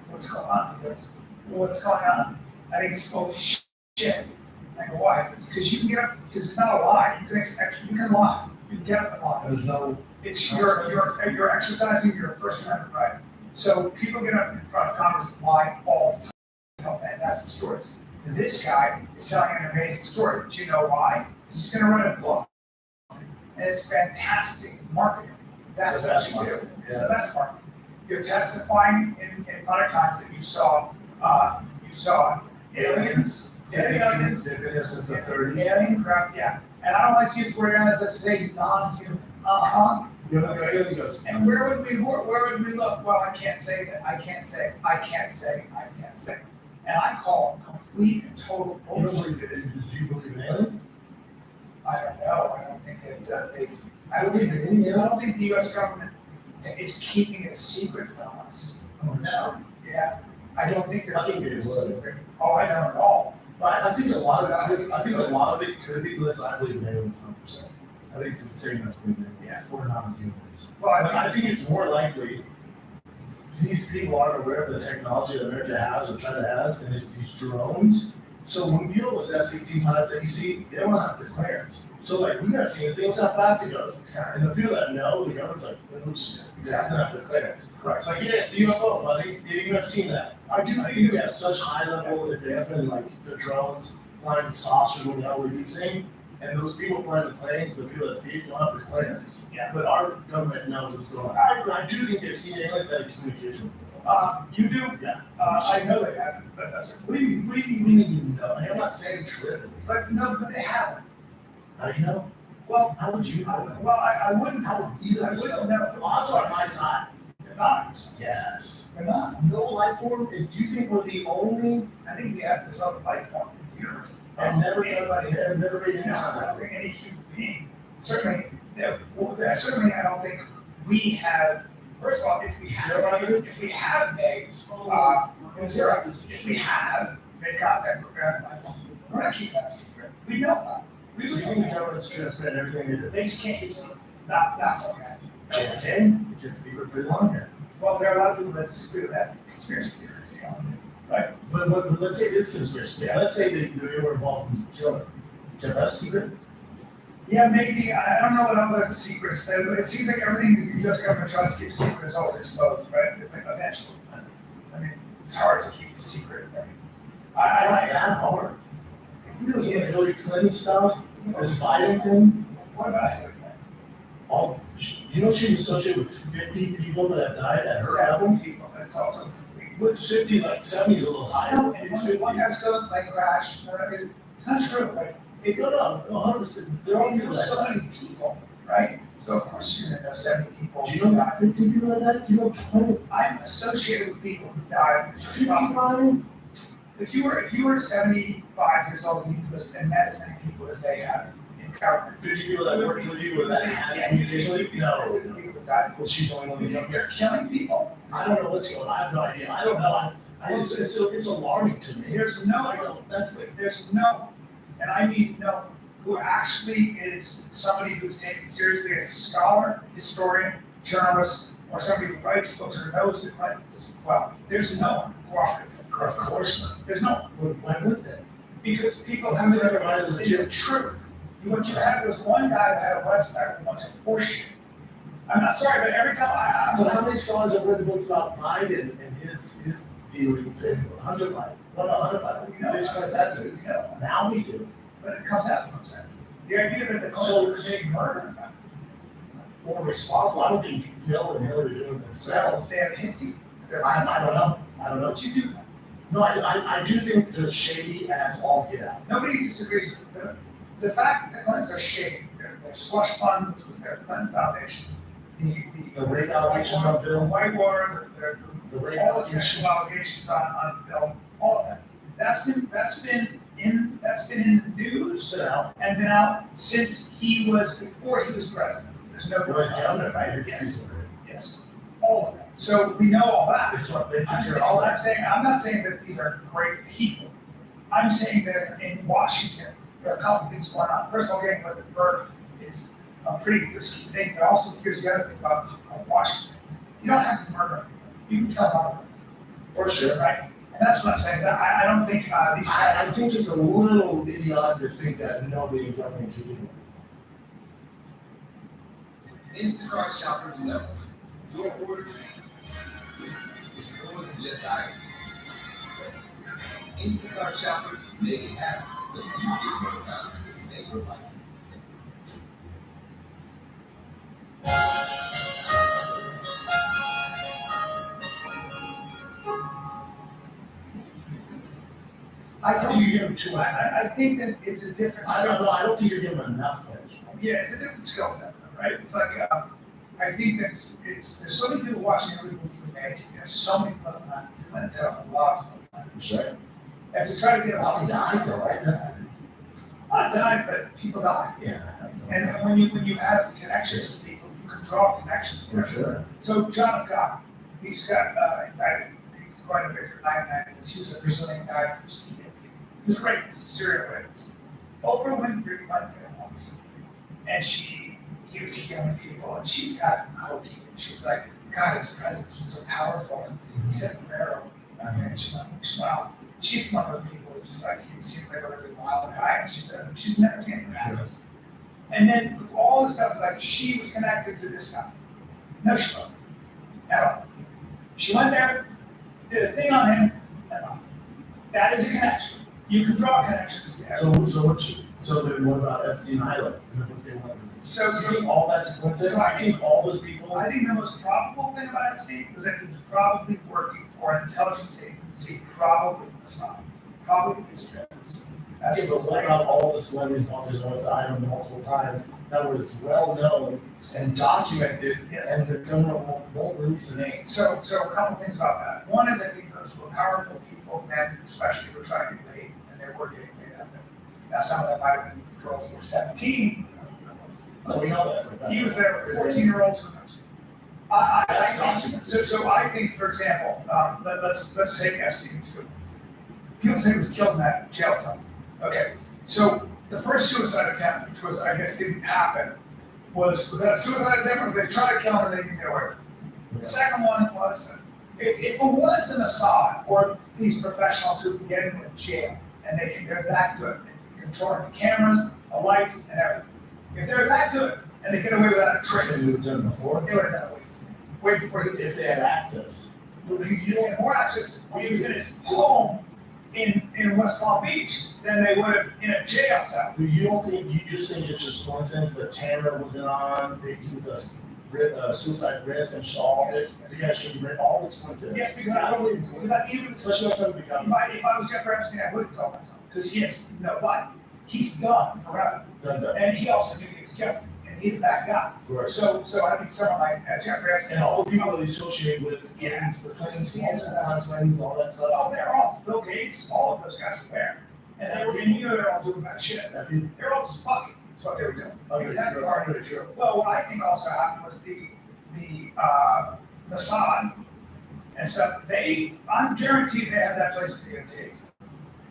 what's going on? He goes, well, what's going on? I think it's full of shit. I go, why? Because you can get up, because it's not a lie. You can actually, you can lie. You can get up and lie. There's no, It's you're exercising your First Amendment right. So people get up in front of Congress and lie all the time, tell fantastic stories. This guy is telling an amazing story. Do you know why? He's going to write a book, and it's fantastic marketing. That's The what best you do. marketing, It's yeah. the best marketing. You're testifying in front of Congress that you saw aliens. they've been here since the 30s. Alien crap, yeah. And I don't like to use the word aliens, let's say non-human. Uh-huh. You know, alien goes, And where would we look? Well, I can't say that. I can't say. And I call it complete and total you don't bullshit. believe it? Do you believe in aliens? I don't know. I don't think that they've. I don't believe in any I don't think the U.S. government is keeping it a secret from us. Oh, no. Yeah. I don't think they're I think keeping they it a would. secret. Oh, I don't at all. But I think a lot of it could be, listen, I believe in aliens 100%. I think it's insane not to believe in aliens. We're not humans. Well, But I think it's more likely these people aren't aware of the technology that America has or China has, and it's these drones. So when you know those F-16 pilots that you see, they don't have the clearance. So like, we've never seen this thing, look how fast it goes. And the people that know, the government's like, oh shit, exactly, have the clearance. Right. It's like, yeah, it's the UFO, buddy, you've never seen that. I think we have such high level advancement, like the drones, flying saucers, what the hell we're using. And those people flying the planes, the people that see it, don't have the clearance. Yeah. But our government knows what's going on. I do think they've seen aliens that have communication with them. You do? Yeah. I know they haven't, but that's. What do you mean, no? I'm not saying trivially. But no, but they haven't. How do you know? Well, How would you know? well, I wouldn't. How would either? I wouldn't know. Odds are on my side. They're not. Yes. They're not. No life form, and you think we're the only, I think there's other life form in the universe. and never made any No, I don't think any human being, certainly, I don't think we have, first of all, if we have made contact with life form, we're not keeping that a secret. We know that. We So you think the government's transparent in everything they do? They just can't keep secrets. That's okay. JFK, you can see we're pretty long here. Well, there are a lot of people that disagree with that conspiracy theories, you know, right? But let's say this conspiracy. Yeah. Let's say they were involved in killing. Kept that a secret? Yeah, maybe. I don't know what other secrets. It seems like everything the U.S. government tries to keep secret is always exposed, right? Eventually. I mean, it's hard to keep a secret. I mean, It's not that hard. it really See the is. Hillary Clinton stuff, this Biden thing, What about Hillary you know she's associated with 50 people that have died at her Clinton? album? People, but it's also complete. What's 50, like 70 is a little high. No, It's and 50. one guy's going to plane crash. It's not true. Like, No, 100%. They're all people that so died. many people, right? So of course you're gonna know 70 people. Do you know 50 people that died? Do you know 20? I'm associated with people who died. 55? If you were 75 years old, you had met as many people as they have in government. 50 people that worked with you or that had communication with you? No. People who died. Well, she's the only one that jumped there. You're killing people. I don't know what's going on. I have no idea. I don't know. It's alarming to me. There's no, That's what. there's no, and I mean no, who actually is somebody who's taken seriously as a scholar, historian, journalist, or somebody who writes books or knows the Clintons. Well, there's no one who operates like Of course not. There's no one. Why would they? Because people have to recognize the truth. What you had was one guy that had a website with a bunch of horseshit. I'm not sorry, but every time But how many scholars have read the books about Biden and his dealings and Hunter Biden? What about Hunter Biden? You know, They express that news. Now we do. but it comes out, you know what I'm saying? The idea that the So- Clintons were big murder, Or responsible, I don't think Bill and Hillary do it themselves. they have hinting. I don't know, What you do, no, I do think they're shady as all get out. nobody disagrees with it. The fact that the Clintons are shady, their slush fund, which was their Clinton Foundation, The rape allegations on the Bill, Whitewater, the rape all the allegations. sexual allegations on Bill, all of that. That's been in the news Sit out. and been out since before he was president. There's no. Was he on there? Right, yes, all of that. So we know all that. It's what they took I'm care saying, of all I'm that. saying, I'm not saying that these are great people. I'm saying that in Washington, there are a couple things going on. First of all, getting rid of Burke is a pretty risky thing, but also here's the other thing about Washington. You don't have to murder anyone. You can kill a lot of them. For sure. Right? And that's what I'm saying. I don't think these. I think it's a little idiotic to think that nobody in government can do it. Instacart shoppers know your order is more than just items. Instacart shoppers make it happen so you get more time to save your life. I Do you give them too much? I think that it's a different. I don't know, I don't think you're giving them enough credit. Yeah, it's a different skill set, right? It's like, I think that there's so many people watching every movie we make, there's so many fun lines, and let's have a lot of fun lines. Sure. And to try to get a lot Well, of died though, right? That's- Not time, but people die. Yeah. And when you have connections with people, you can draw connections. For sure. So John F. Scott, he's got indicted, he's going away for 9 years. He was a Brazilian guy who was killing people. He was a rapist, a serial rapist. Oprah Winfrey went there once, and he was killing people, and she's got hope. She's like, God, his presence was so powerful, and he said a prayer over me, and she went, wow. She's one of those people who just like, he seems like a really wild guy, and she's never taken that. And then all this stuff is like, she was connected to this guy. No, she wasn't. At all. She went there, did a thing on him, and all. That is a connection. You can draw connections there. So then what about Epstein Island? And what they want to do? So, You think all that's coincidence? I think all those people. I think the most probable thing about Epstein was that he was probably working for an intelligence agency, probably Mossad, probably the Israelis. That's Yeah, but what about all the celebrity authors went to Island multiple times that was well known and documented, Yes. and the government won't release the name? So a couple things about that. One is I think those were powerful people, men especially, were trying to get laid, and they were getting laid out there. Now, some of them might have been girls who were 17. No, we know that for a fact. He was there with 14-year-olds, who knows? That's documented. So I think, for example, let's take Epstein too. People say he was killed in that jail cell. Okay, so the first suicide attempt, which was, I guess, didn't happen, was that a suicide attempt, or did they try to kill him and they didn't get away with it? The second one was, if it was the Mossad or these professionals who can get into jail, and they're that good, at controlling the cameras, the lights, and everything. If they're that good, and they get away without a So trace, we've done it before. they would have done it way before he did. If they had access. You had more access when he was in his home in West Palm Beach than they would have in a jail cell. You don't think, you just think it's just coincidence the camera wasn't on, that he was a suicide risk and solved it? You guys should read all this coincidence. Yes, because I don't believe, because even Especially when it comes to government. if I was Jeffrey Epstein, I wouldn't call myself, because he has no life. He's done forever. Done that. And he also knew he was guilty, and he's a bad guy. Right. So I think someone like Jeffrey Epstein. And all the people that associated with Clintons, the Clintons, multiple times, Clintons, all that stuff. Oh, they're all, Bill Gates, all of those guys were there. And you know they're all doing bad shit. That people, They're all just fucking, that's what they were doing. oh, Exactly. you're Well, what I think also happened was the Mossad and stuff, I'm guaranteed they had that place videotaped.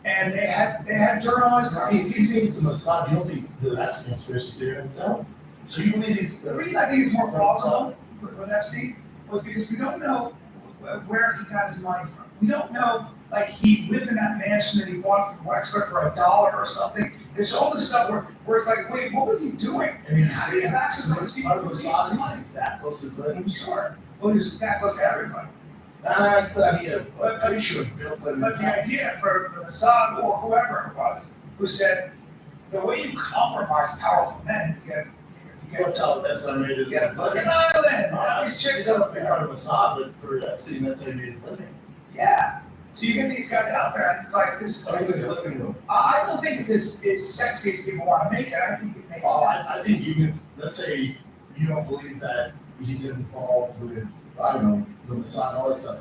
And they had journalized I mean, if you think it's a Mossad, you don't think that that's a conspiracy theory in itself? So you believe he's. The reason I think it's more plausible with Epstein was because we don't know where he got his money from. We don't know, like, he lived in that mansion that he bought from Wexford for $1 or something. There's all this stuff where it's like, wait, what was he doing? I mean, How do you have access to these people? Part of Mossad is that close to Clinton? Sure. Well, he was that close to everybody. I mean, I'm pretty sure Bill Clinton. But the idea for the Mossad or whoever it was, who said, the way you compromise powerful men, you get. That's how, that's how I made it. Yeah, fucking island, all these chicks It's up a there. part of Mossad, but for Epstein, that's how he made his living. Yeah, so you get these guys out there, and it's like, this is. I think it's living room. I don't think it's as sexy as people wanna make it, I think it makes Well, sense. I think you can, let's say you don't believe that he's involved with, I don't know, the Mossad and all that stuff.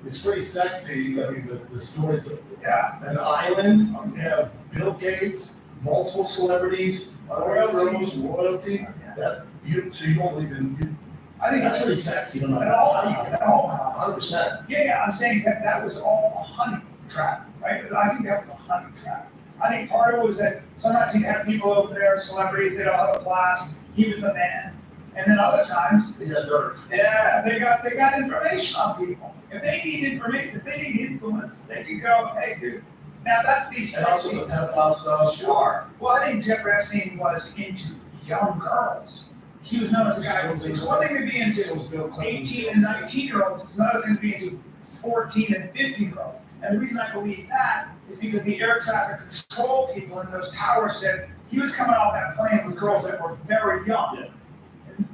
It's pretty sexy, I mean, the stories of Yeah, an island, you have Bill Gates, multiple celebrities, other girls, royalty, that you, so you don't believe in, you, I think that's pretty sexy, no matter at all, how you at all. 100%. Yeah, I'm saying that was all a honey trap, right? I think that was a honey trap. I think part of it was that sometimes he'd have people over there, celebrities, they'd all have a blast, he was the man. And then other times, They got dark. yeah, they got information on people. If they need information, if they need influence, they could go, hey, dude, now that's the And also the pedophile stuff. Sure. Well, I think Jeff Epstein was into young girls. He was known as a guy, it's one thing to be into Bill Clinton. 18 and 19-year-olds, it's another thing to be into 14 and 15-year-olds. And the reason I believe that is because the air traffic control people in those towers said he was coming off that plane with girls that were very young. Yeah.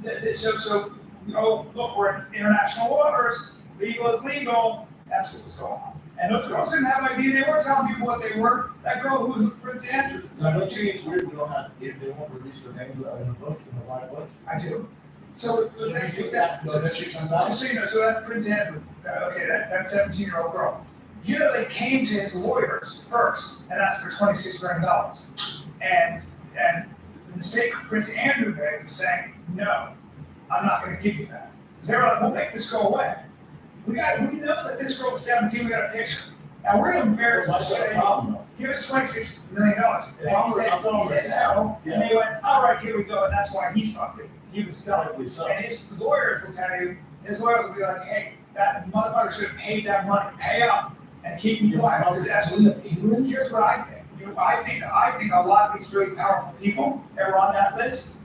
And so, oh, look, we're in international waters, legal is legal, that's what was going on. And those girls didn't have ID, they weren't telling people what they were. That girl who was with Prince Andrew, So don't you think it's weird we don't have, if they won't release the names in the book, in the white book? I do. So, So do you think that eventually comes out? so you know, so that Prince Andrew, okay, that 17-year-old girl, you know, they came to his lawyers first and asked for $26 million. And the mistake Prince Andrew made was saying, no, I'm not gonna give you that. They were like, we'll make this go away. We know that this girl's 17, we got a picture. Now, we're gonna embarrass Why her, is that a say, problem though? give us $26 million. And I'm he said no, and they went, all right, here we go, and that's why he's fucking, he was done. Rightfully so. And his lawyers will tell you, his lawyers will be like, hey, that motherfucker should have paid that money, pay up, and keep him quiet, because that's what, England? here's what I think. I think a lot of these really powerful people that were on that list,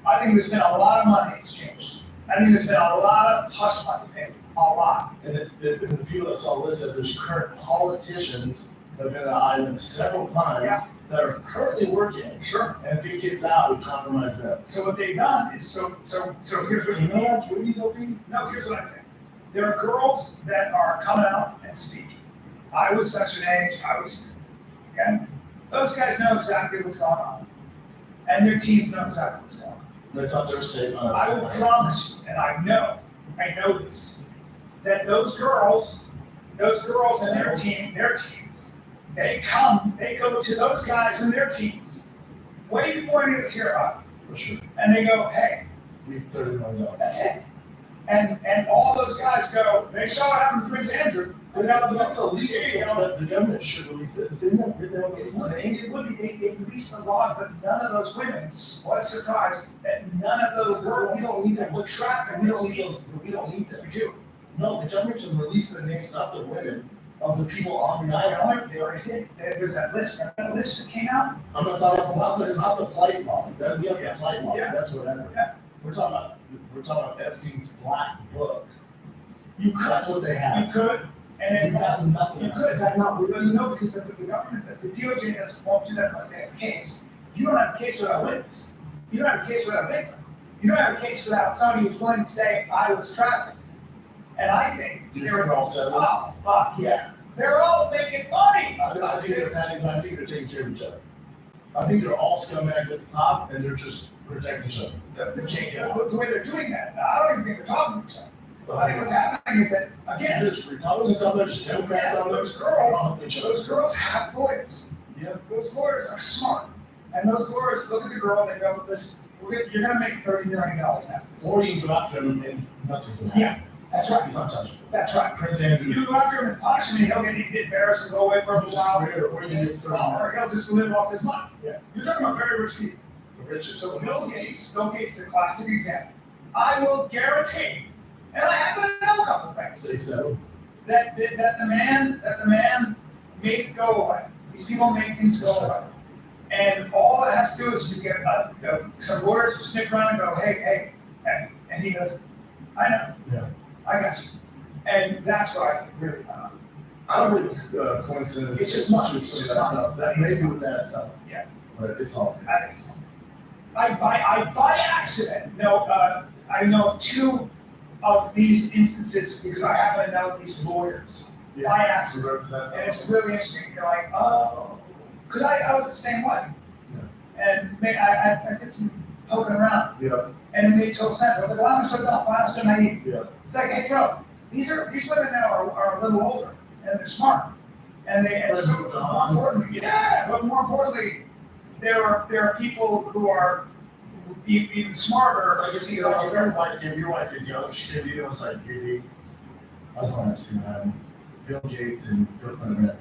I think there's been a lot of money exchanged. I think there's been a lot of hush money paid, a lot. And the people that saw this said there's current politicians that have been on the island several times Yeah. that are currently working. Sure. And if he gets out, we compromise them. So what they've done is, so here's what You know that's really they'll be? No, here's what I think. There are girls that are coming out and speaking. I was such an age, okay? Those guys know exactly what's going on. And their teams know exactly what's going on. They thought they were safe on I will promise you, and I know this, that those girls and their teams, they go to those guys and their teams way before any of us hear about it. For sure. And they go, hey, We $30 million. that's it. And all those guys go, they saw what happened to Prince Andrew. But that's illegal, but the government should release it. They don't release the names. It would be, they released the law, but none of those women, what a surprise, that none of those girls We don't need them. were trafficked. We don't need those, we don't need them. We do. No, the government should release the names, not the women, of the people on the I island. know, they already did, there's that list, remember that list that came out? I'm not talking about, it's not the flight log, that, we have the flight log, Yeah. that's whatever. Yeah. We're talking about Epstein's black book. You could, That's what they have. you could, and We've then, gotten nothing. you could. Is that not but weird? you know, because the government, the DOJ won't do that unless they have a case. You don't have a case without a witness. You don't have a case without a victim. You don't have a case without somebody who's willing to say, I was trafficked. And I think You they're think they're all settled? oh, fuck yeah. They're all making money. I think they're Paddington, I think they're taking care of each other. I think they're all scumbags at the top and they're just protecting each other. They can't get out. The way they're doing that, I don't even think they're talking to each other. I think what's happening is that, again, There's Republicans out there, there's Democrats out there, those girls, each other. those girls have lawyers. Yeah. Those lawyers are smart. And those lawyers look at the girl and they go, listen, you're gonna make $30 million now. Or you can go after him and nothing's gonna happen. Yeah, that's right. He's not touchable. That's right. Prince Andrew. You go after him and punish him, and he'll get embarrassed and go away for a while. Or you can get thrown. Or he'll just live off his money. Yeah. You're talking about very rich people. The richest. So Bill Gates is the classic example. I will guarantee, and I happen to know a couple of things, Say so. that the man made it go away. These people make things go away. And all it has to do is you get some lawyers who sniff around and go, hey, and he goes, I know. Yeah. I got you. And that's what I think really went on. I don't believe coincidence. It's just money. Some of that stuff. That maybe with that stuff. but it's all good. I think so. I by accident, I know of two of these instances because I happen to know these lawyers. Yeah. By accident. To represent And it's someone. really interesting, you're like, oh, because I was the same way. And I did some poking around, Yeah, and it made total sense. I was like, why am I so dumb? Why am I so naive? yeah. It's like, hey, these women now are a little older, and they're smart. And so, more importantly, but more importantly, there are people who are even smarter. Like if your wife is young, she could be almost like maybe, I was on to Bill Gates and Bill Clinton.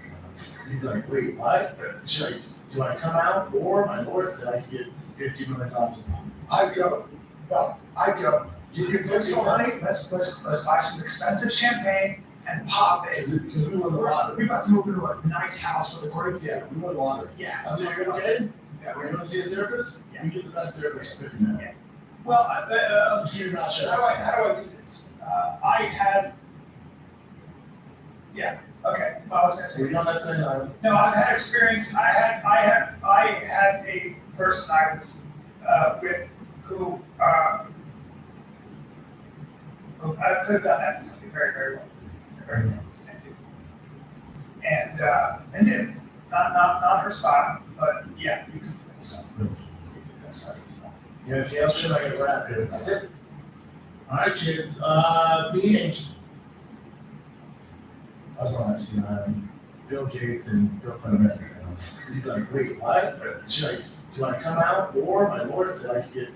You'd be like, wait, what? She's like, do I come out or my lawyer said I could get $50 million? I'd go, give you Let's go, honey. Let's buy some expensive champagne and pop it. Is it because we won the We're lottery? about to move into a nice house with a great view. Yeah, we won the lottery. Yeah. That's what you're okay? Yeah, We're gonna see a therapist? Yeah. We get the best therapist for $50 million. Well, Keep your mouth shut. how do I do this? I have. Yeah. Okay. Well, I was gonna say. We're on that thing, No, I've had experience. I had a person I was with who I could have done that to something very, very well, very well, and didn't. Not her style, but yeah, you can do that stuff. You can do that stuff. yeah, if you else should I get wrap here. That's it. All right, kids. Me and I was on Bill Gates and Bill Clinton. You'd be like, wait, what? She's like, do I come out or my lawyer said I could get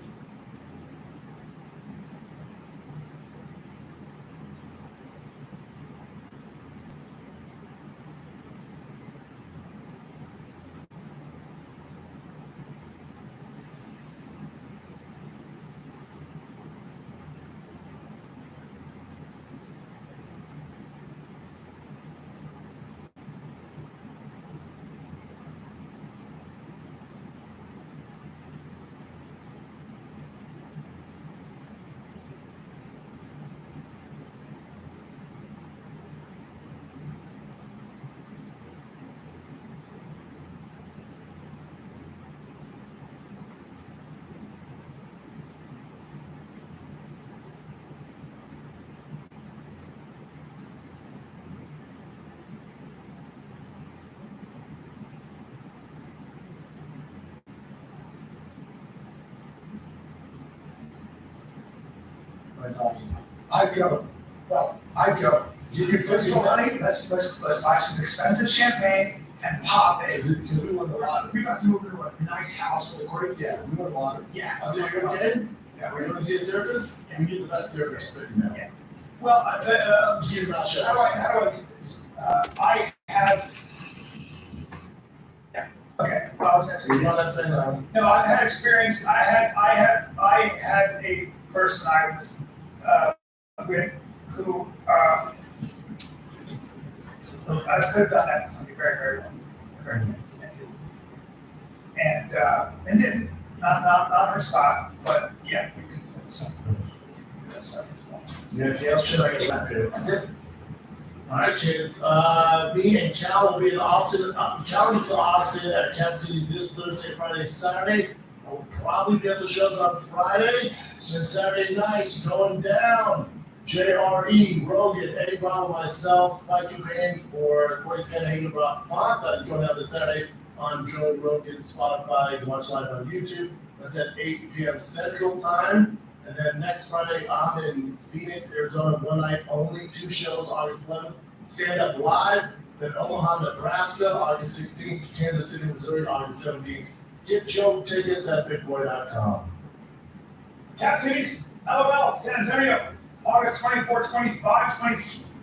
my dog? I'd go. Give you Let's $50 go, million. honey. Let's buy some expensive champagne and pop it. Is it because we won the lottery? We're about to move into a nice house with a great view. Yeah, we won the lottery. Yeah. That's what you're okay? Yeah, We're gonna see a therapist? We get the best therapist for $50 million. Well, Keep your mouth shut. how do I do this? I have. Yeah. Okay. Well, I was gonna say. We're on that thing, No, I've had experience. I had a person I was with who I could have done that to something very, very well, very well, and didn't. Not her style, but yeah, you can do that stuff. You can do that stuff as well. yeah, if you else should I get wrap here. That's it. All right, kids. Me and Cal will be in Austin. Cal is in Austin at Cap Cities this Thursday, Friday, Saturday. I will probably be at the shows on Friday. And Saturday night, going down. JRE, Rogan, Eddie Brown, myself, Mike Payne for Corey Sanhagen brought Font. That's going down this Saturday on Joe Rogan, Spotify. You can watch live on YouTube. That's at 8 p.m. Central Time. And then next Friday, I'm in Phoenix, Arizona, one night only, 2 shows, August 11th. Stand Up Live. Then Omaha, Nebraska, August 16th. Kansas City, Missouri, August 17th. Get your tickets at bigboy.com. Cap Cities, LOL, San Antonio, August 24, 25, 26.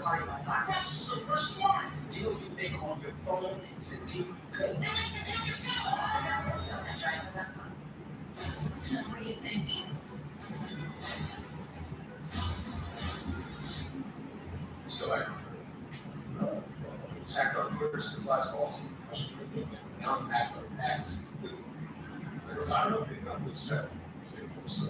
party like that. That's super smart. Deal you make on your phone is a deal you pay. That's right. So what do you think? So I was hacked on Twitter since last fall. Now I'm hacked on X. I don't know if they've done this yet. So, I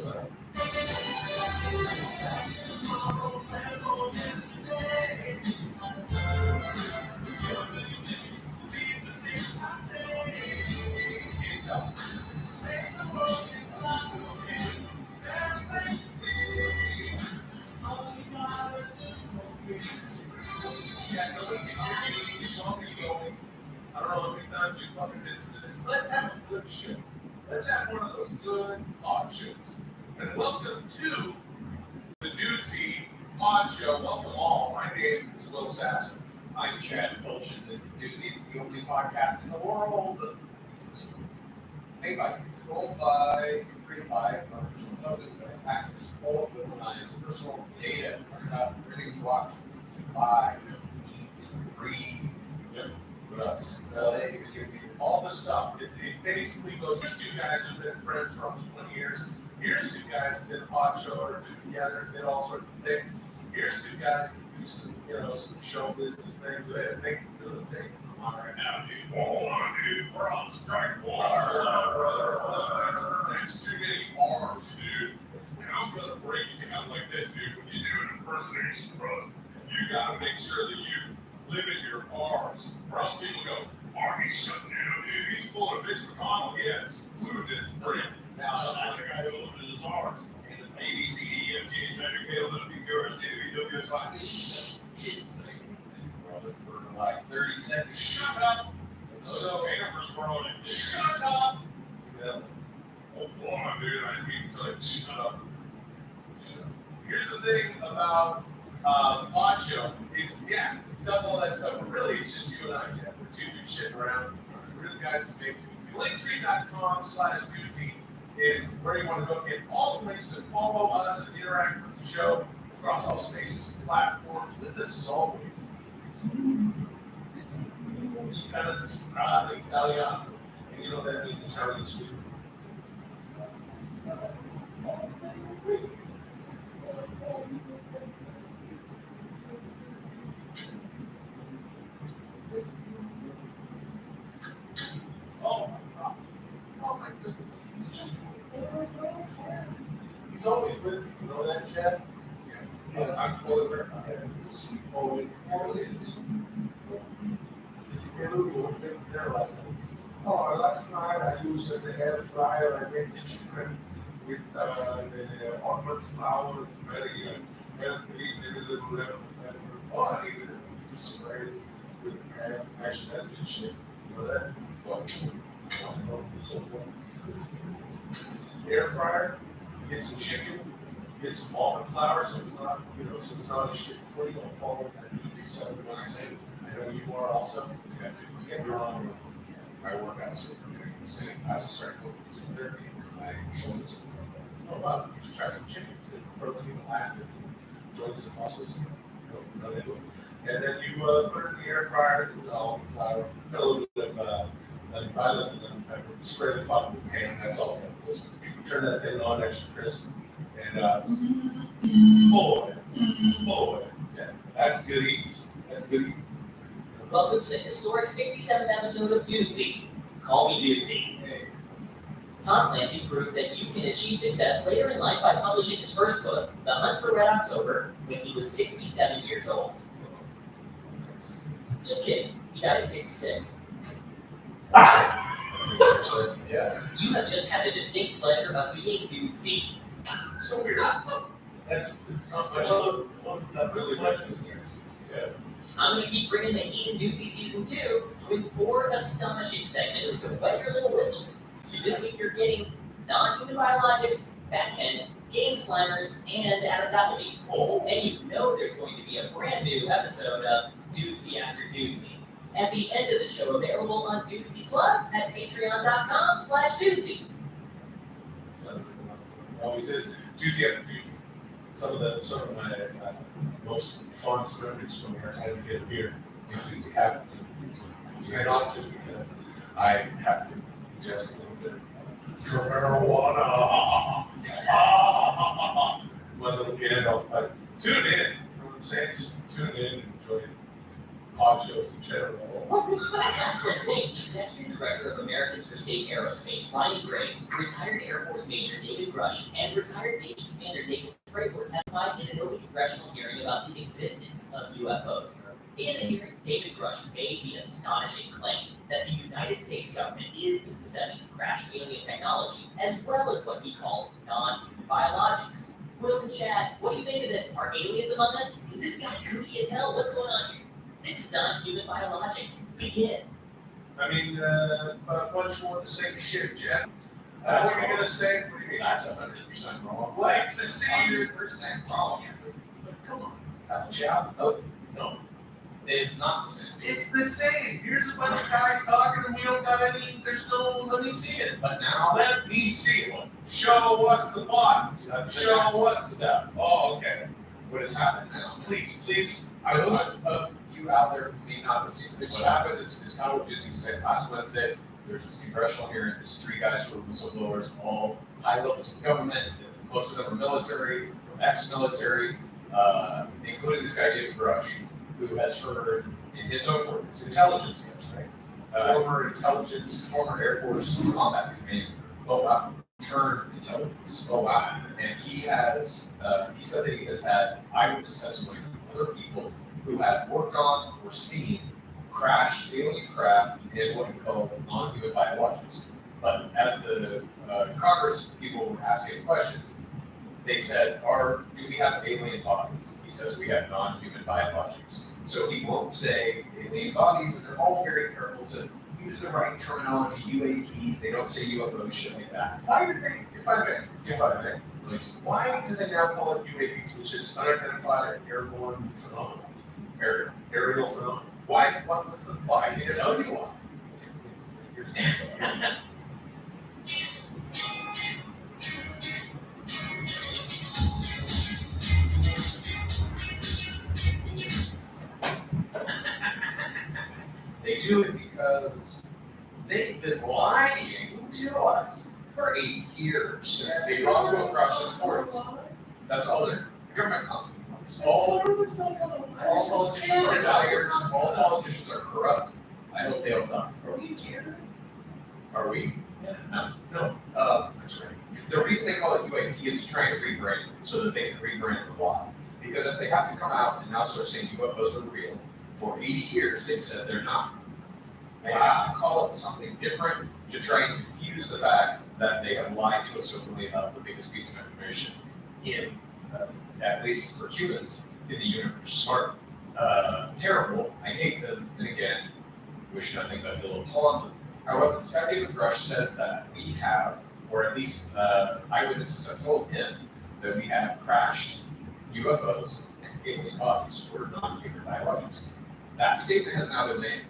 don't know how many times you've fucking been through this. Let's have a good show. Let's have one of those good pod shows. And welcome to the Dudesy Pod Show. Welcome all. My name is Will Sasson. I'm Chad Pilchin. This is Dudesy. It's the only podcast in the world. Made by, controlled by, created by artificial intelligence that has access to all of organized personal data. Turn it up, everything you watch, listen to, buy, eat, breathe. With us. All the stuff. It basically goes, here's two guys who've been friends for almost 20 years. Here's two guys that did a pod show or two together, did all sorts of things. Here's two guys that do some, some show business things. They do the thing. Come on right now, dude. Hold on, dude. We're on strike one. That's too many arms, dude. And I'm gonna break it down like this, dude. When you do an impersonation, bro, you gotta make sure that you limit your arms. Or else people go, he's shutting down, dude. He's pulling Mitch McConnell. He has fluid in his brain. Now, so that's a guy who limited his arms. And it's A, B, C, D, E, F, G, H, I, J, K, L, M, N, P, Q, R, S, T, U, V, W, X, Y, Z. Didn't say anything for like 30 seconds. Shut up. So, Amber's growing. Shut up. Yeah. Hold on, dude. I didn't mean to tell you to shut up. Here's the thing about the pod show is, yeah, it does all that stuff, but really it's just you and I, Jeff. We're two dudes shitting around. We're the guys who make Dudesy. Linktree.com/Dudesy is where you want to go get all the links to follow us and interact with the show across all spaces and platforms. With us as always. Kind of the strada Italiano. And you know what that means, Italian sweet. Oh my goodness. He's always with me, you know that, Chad? Yeah. I'm fully aware of that. He's a sweet boy, he really is. Last night I used the air fryer. I made the chicken with the almond flour. It's very healthy, very little lemon pepper. I needed to spray it with pan. Actually, that's good shit. You know that? Air fryer, get some chicken, get some almond flour, so it's not, so it's not a shit before you don't fall into that Dudesy. So when I say, I know you are also, you're on. I work out, so I'm getting insane. I also started going to physical therapy, and my shoulders are oh wow, you should try some chicken, protein, elastic, joints and muscles, run into it. And then you put it in the air fryer with the almond flour, a little bit of violet and lemon pepper, spray the fucking pan, that's all chemicals. Turn that thing on extra crisp, and boy, yeah, that's good eats. That's good eats. Welcome to the historic 67th episode of Dudesy. Call me Dudesy. Hey. Tom Clancy proved that you can achieve success later in life by publishing his first book, The Hunt for Red October, when he was 67 years old. Just kidding. He died at 66. Yes. You have just had the distinct pleasure of being Dudesy. So weird. It's not much. Wasn't that really like this year? Yeah. I'm going to keep bringing the heat in Dudesy Season 2 with 4 astonishing segments to wet your little whistles. This week you're getting non-human biologics, Fat Ken, Game Slammers, and Adam's Applebee's. Oh. And you know there's going to be a brand new episode of Dudesy After Dudesy at the end of the show, available on Dudesy Plus at patreon.com/Dudesy. Sounds like a lot of fun. Always is. Dudesy after Dudesy. some of my most fondest memories from our time together here in Duty happen. And not just because I have to ingest a little bit of marijuana. My little Gandalf, but tune in. You know what I'm saying? Just tune in and enjoy pod shows in general. Last Wednesday, the Executive Director of Americans for Safe Aerospace, Ryan Graves, retired Air Force Major David Grush, and retired Navy Commander David Fravor testified in an open congressional hearing about the existence of UFOs. In the hearing, David Grush made the astonishing claim that the United States government is in possession of crashed alien technology, as well as what he called non-human biologics. Will and Chad, what do you think of this? Are aliens among us? Is this guy kooky as hell? What's going on here? This is non-human biologics. Begin. I mean, but much more the same shit, Jack. What are you gonna say? What do you mean? That's 100% wrong. Well, it's the same. 100% wrong. But come on, Jack. Oh, no. It's not the same. It's the same. Here's a bunch of guys talking, and we don't got any. There's no. Let me see it. But now, Let me see it. Show us the bodies. that's the Show next us the step. Oh, okay. What has happened now? Please. Those of you out there who may not have seen this, what happened is kind of what Disney said last Wednesday. There's this congressional hearing, there's 3 guys who are whistleblowers, all high levels of government, most of them are military, ex-military, including this guy David Grush, who has heard, in his own words, intelligence guys, right? Former Air Force combat commander. Oh wow. Turned intelligence. Oh wow. And he has, he said that he has had eyewitness testimony from other people who had worked on or seen crashed alien craft in what he called non-human biologics. But as the Congress people were asking questions, they said, do we have alien bodies? He says we have non-human biologics. So he won't say alien bodies, and they're all very careful to use the right terminology, UAPs, they don't say UFOs, shit like that. Why do they, if I may, Please. why do they now call it UAPs, which is unidentified airborne phenomenon? Aerial phenomenon. What's the why? I can tell you why. They do it because they've been lying to us for 8 years since the Roswell crash in the forest. That's all the government constantly wants. All politicians are liars, all politicians are corrupt. I hope they all die. Are we in Canada? Are we? Yeah. No. That's right. The reason they call it UAP is to try and rebrand it so that they can rebrand the why. Because if they have to come out and now start saying UFOs are real, for 80 years they've said they're not. They have to call it something different to try and confuse the fact that they have lied to us openly about the biggest piece of information in, at least for humans, in the universe. Smart. Terrible. I hate them. And again, wish nothing but ill upon them. However, Scott David Grush says that we have, or at least eyewitnesses have told him, that we have crashed UFOs and alien bodies or non-human biologics. That statement has now been made.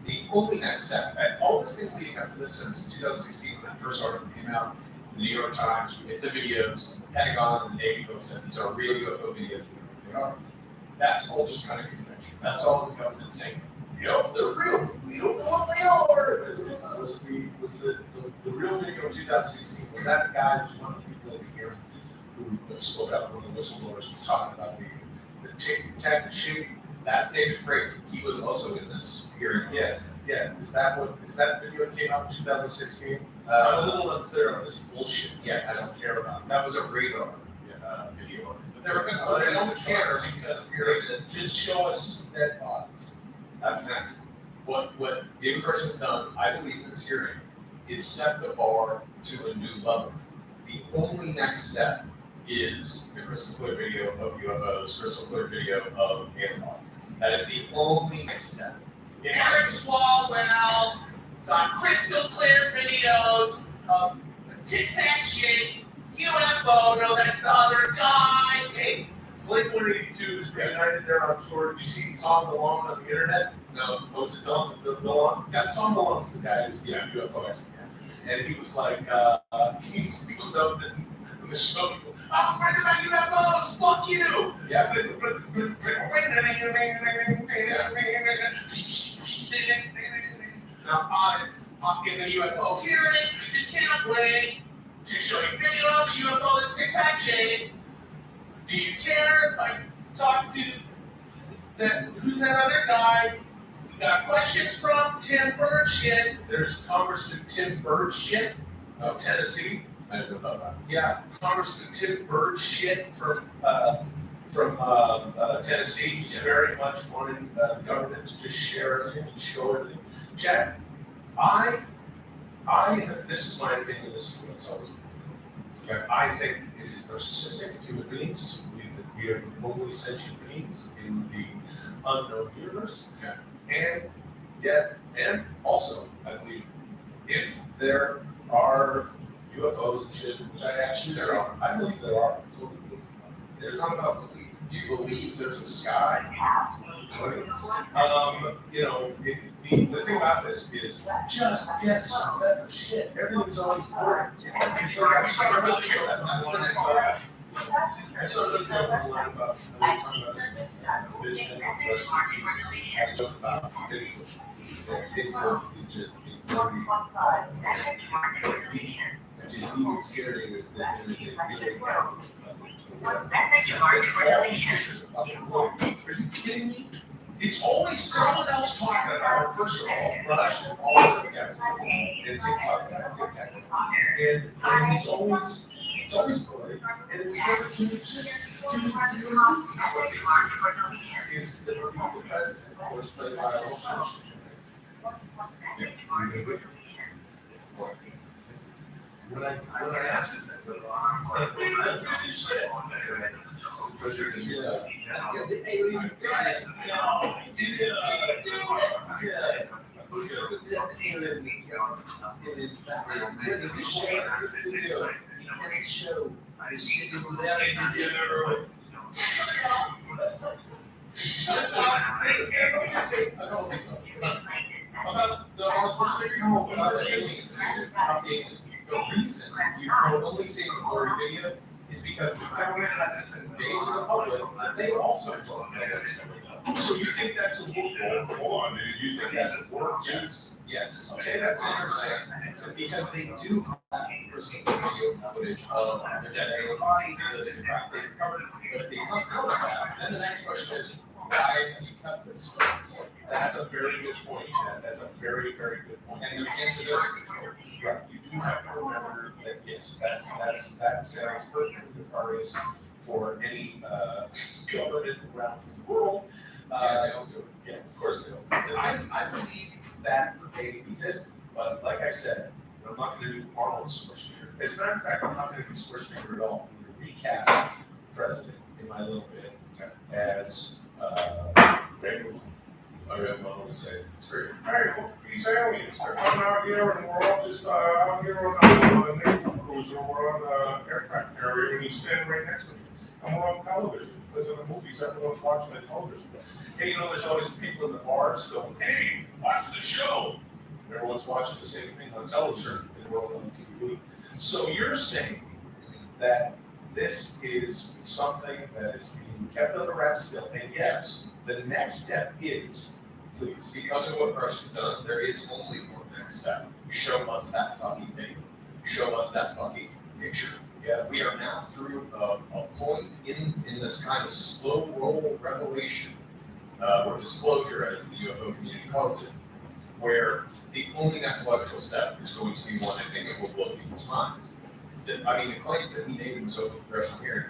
The only next step, and all this thing leading up to this since 2016, when that first article came out, the New York Times, we get the videos, the Pentagon and the Navy both said these are real UFO videos, we know what they are. That's all just kind of convention. That's all the government saying. Yep, they're real. We don't know what they are. Was the real video in 2016, was that the guy who was one of the people at the hearing who spoke out when the whistleblowers was talking about the tic-tac machine? That's David Fravor. He was also in this hearing. Yes, yeah. Is that video that came out in 2016? I'm a little unclear on this bullshit. Yes. I don't care about. That was a radar video. But there have been But I other don't care because we're just show us dead bodies. That's next. What David Grush has done, I believe, in this hearing, is set the bar to a new level. The only next step is the crystal clear video of UFOs, crystal clear video of alien bodies. That is the only next step. Eric Swalwell saw crystal clear videos of Tic Tac shit, UFO, no, that's the other guy. Hey, Blink-182 is reunited there on tour. You see Tom DeLonge on the internet? No, was it Tom DeLonge? Yeah, Tom DeLonge's the guy who's the UFO expert. And he was like, he comes up and the show, I was writing about UFOs. Fuck you. Yeah. Now, in the UFO hearing, I just can't wait to show you video of a UFO that's tic-tac shaped. Do you care if I talk to who's that other guy? We got questions from Tim Burchett. There's Congressman Tim Burchett of Tennessee. I didn't know about that. Yeah, Congressman Tim Burchett from Tennessee. He's very much wanting the government to just share everything and show everything. Jack, I have, this is my opinion, this is what it's always been. Okay. I think it is narcissistic of human beings to believe that we are remotely sentient beings in the unknown universe. Okay. And also, I believe if there are UFOs and shit, which I actually there are, I believe there are. Totally believe there are. It's not about belief. Do you believe there's a sky? You know, the thing about this is just get some better shit. Everything's always boring. It's like I started to feel that. I started to feel a lot about vision and recipes. I joke about Bigfoot. Bigfoot is just a very which is even scarier than anything. Are you kidding me? It's always someone else talking about it. First of all, Rush and all these other guys, and TikTok guy, and it's always boring, and it's never can just is the president, of course, played by a whole when I asked him that, you said, the alien guy. No, show is sitting there in the shut up. About the Arnold Schwarzenegger. The reason you can only see the glory video is because the government has to convey to the public that they also don't know what's going on. So you think that's a loophole? Hold on, dude. You think that's a work? Yes. Yes. Okay, that's interesting. Because they do have personal video footage of the dead alien bodies, the craft they recovered, but if they don't know that, then the next question is, why have you kept this? That's a very good point, Chad. That's a very, very good point. And the answer there is control. Right, you do have to remember that, yes, that sounds perfectly nefarious for any government around the world. Yeah, they don't do it. Yeah, of course they don't. I believe that they exist, but like I said, I'm not going to do Arnold Schwarzenegger. As a matter of fact, I'm not going to do Schwarzenegger at all. I'm going to recast the president in my little bit as regular. I don't know what to say. It's great. Hey, look, these aliens, they're coming out here and we're all just out here on the naval cruiser, we're on the aircraft carrier, and he's standing right next to me. And we're on television, because in the movies, everyone's watching the television. Hey, you know, there's always people in the bars going, hey, watch the show. Everyone's watching the same thing on television and we're all on TV. So you're saying that this is something that is being kept under wraps still, and yes, the next step is, please. Because of what Rush has done, there is only one next step. Show us that fucking thing. Show us that fucking picture. Yeah. We are now through a point in this kind of slow roll revelation, or disclosure as the UFO community calls it, where the only next logical step is going to be one I think that will blow people's minds. I mean, the claims that he made in the social progression hearing